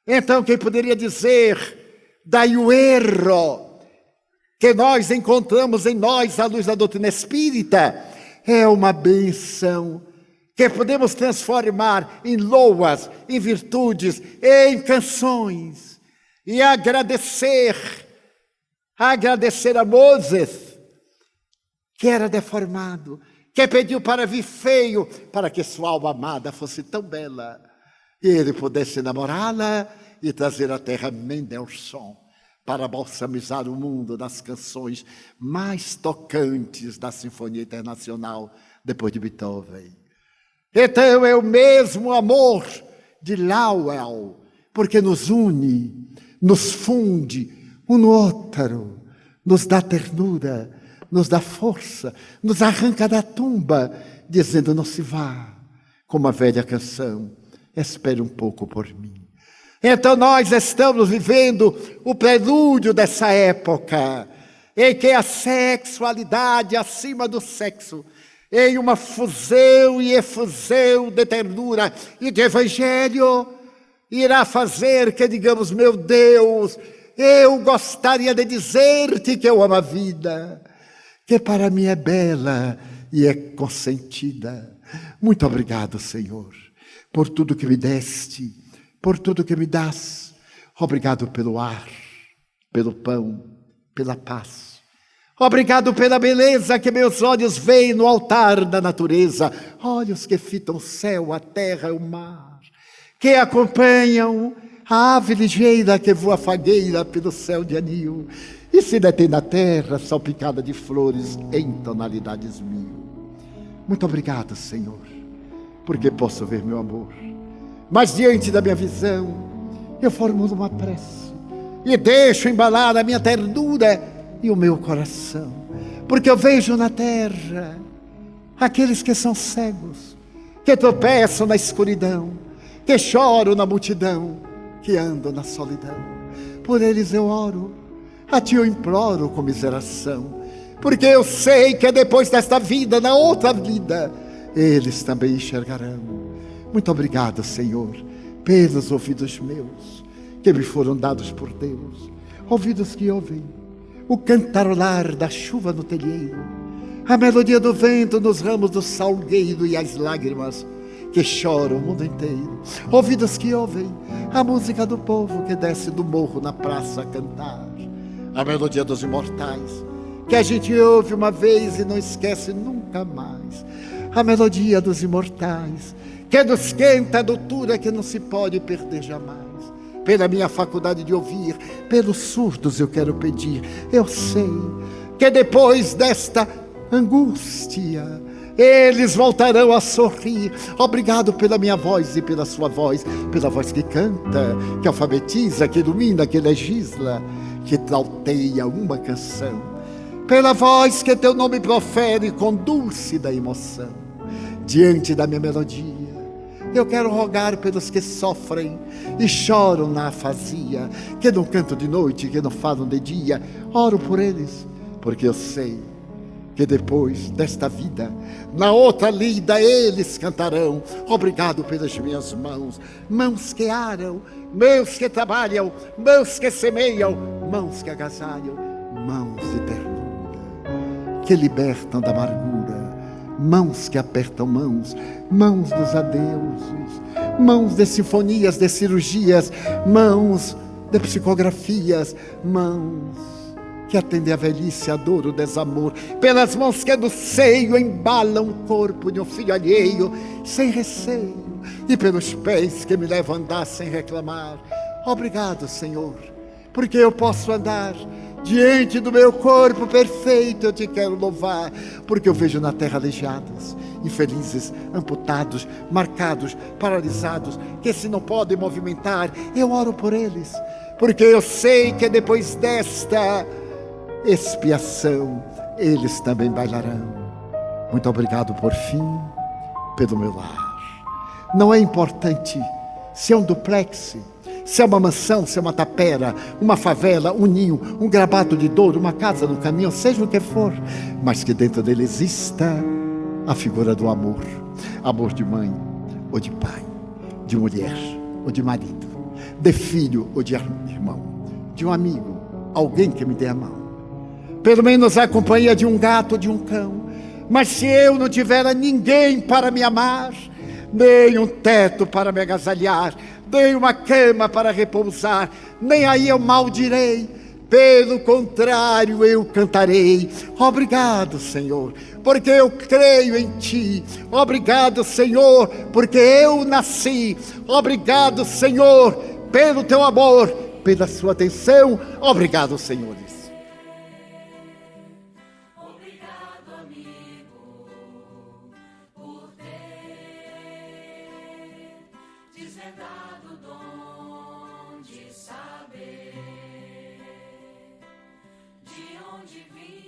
Então, quem poderia dizer, daí o erro que nós encontramos em nós à luz da doutrina espírita, é uma benção que podemos transformar em loas, em virtudes, em canções, e agradecer a Moses, que era deformado, que pediu para vir feio, para que sua alma amada fosse tão bela, e ele pudesse namorá-la e trazer à terra Mendelssohn, para balsamizar o mundo das canções mais tocantes da Sinfonia Internacional, depois de Beethoven. Então é o mesmo amor de Lowell, porque nos une, nos funde um no outro, nos dá ternura, nos dá força, nos arranca da tumba, dizendo: não se vá, como a velha canção, espere um pouco por mim. Então nós estamos vivendo o prelúdio dessa época, em que a sexualidade acima do sexo, em uma fusão e efusão de ternura e de evangelho, irá fazer que digamos: meu Deus, eu gostaria de dizer-te que eu amo a vida, que para mim é bela e é consentida. Muito obrigado, Senhor, por tudo que me deste, por tudo que me dás. Obrigado pelo ar, pelo pão, pela paz. Obrigado pela beleza que meus olhos veem no altar da natureza, olhos que fitam o céu, a terra e o mar, que acompanham a ave ligeira que voa fagueira pelo céu de anil e se detém na terra salpicada de flores em tonalidades mil. Muito obrigado, Senhor, porque posso ver meu amor. Mas diante da minha visão, eu formulo uma prece e deixo embalar a minha ternura e o meu coração, porque eu vejo na terra aqueles que são cegos, que tropeçam na escuridão, que choram na multidão, que andam na solidão. Por eles eu oro, a ti eu imploro comiseração, porque eu sei que depois desta vida, na outra vida, eles também enxergarão. Muito obrigado, Senhor, pelos ouvidos meus, que me foram dados por Deus, ouvidos que ouvem o cantarolar da chuva no telheiro, a melodia do vento nos ramos do salgueiro e as lágrimas que choram o mundo inteiro, ouvidos que ouvem a música do povo que desce do morro na praça a cantar, a melodia dos imortais que a gente ouve uma vez e não esquece nunca mais, a melodia dos imortais que nos canta a doutura que não se pode perder jamais. Pela minha faculdade de ouvir, pelos surdos eu quero pedir. Eu sei que depois desta angústia eles voltarão a sorrir. Obrigado pela minha voz e pela sua voz, pela voz que canta, que alfabetiza, que ilumina, que legisla, que trauteia uma canção, pela voz que teu nome profere com dúlcida emoção. Diante da minha melodia, eu quero rogar pelos que sofrem e choram na afasia, que não cantam de noite, que não falam de dia. Oro por eles, porque eu sei que depois desta vida, na outra lida, eles cantarão. Obrigado pelas minhas mãos, mãos que aram, mãos que trabalham, mãos que semeiam, mãos que agasalham, mãos de ternura, que libertam da amargura, mãos que apertam mãos, mãos dos adeuses, mãos de sinfonias, de cirurgias, mãos de psicografias, mãos que atendem a velhice, a dor, o desamor, pelas mãos que do seio embalam o corpo de um filho alheio, sem receio, e pelos pés que me levam a andar sem reclamar. Obrigado, Senhor, porque eu posso andar diante do meu corpo perfeito. Eu te quero louvar, porque eu vejo na terra aleijados, infelizes, amputados, marcados, paralisados, que se não podem movimentar. Eu oro por eles, porque eu sei que depois desta expiação, eles também bailarão. Muito obrigado, por fim, pelo meu lar. Não é importante se é um duplex, se é uma mansão, se é uma tapera, uma favela, um ninho, um gravado de dor, uma casa no caminho, seja o que for, mas que dentro dele exista a figura do amor. Amor de mãe ou de pai, de mulher ou de marido, de filho ou de irmão, de um amigo, alguém que me dê a mão. Pelo menos a companhia de um gato, de um cão. Mas se eu não tiver ninguém para me amar, nem um teto para me agasalhar, nem uma cama para repousar, nem aí eu maldirei. Pelo contrário, eu cantarei. Obrigado, Senhor, porque eu creio em Ti. Obrigado, Senhor, porque eu nasci. Obrigado, Senhor, pelo Teu amor, pela Sua atenção. Obrigado, Senhores. Desvendado o dom de saber de onde vim.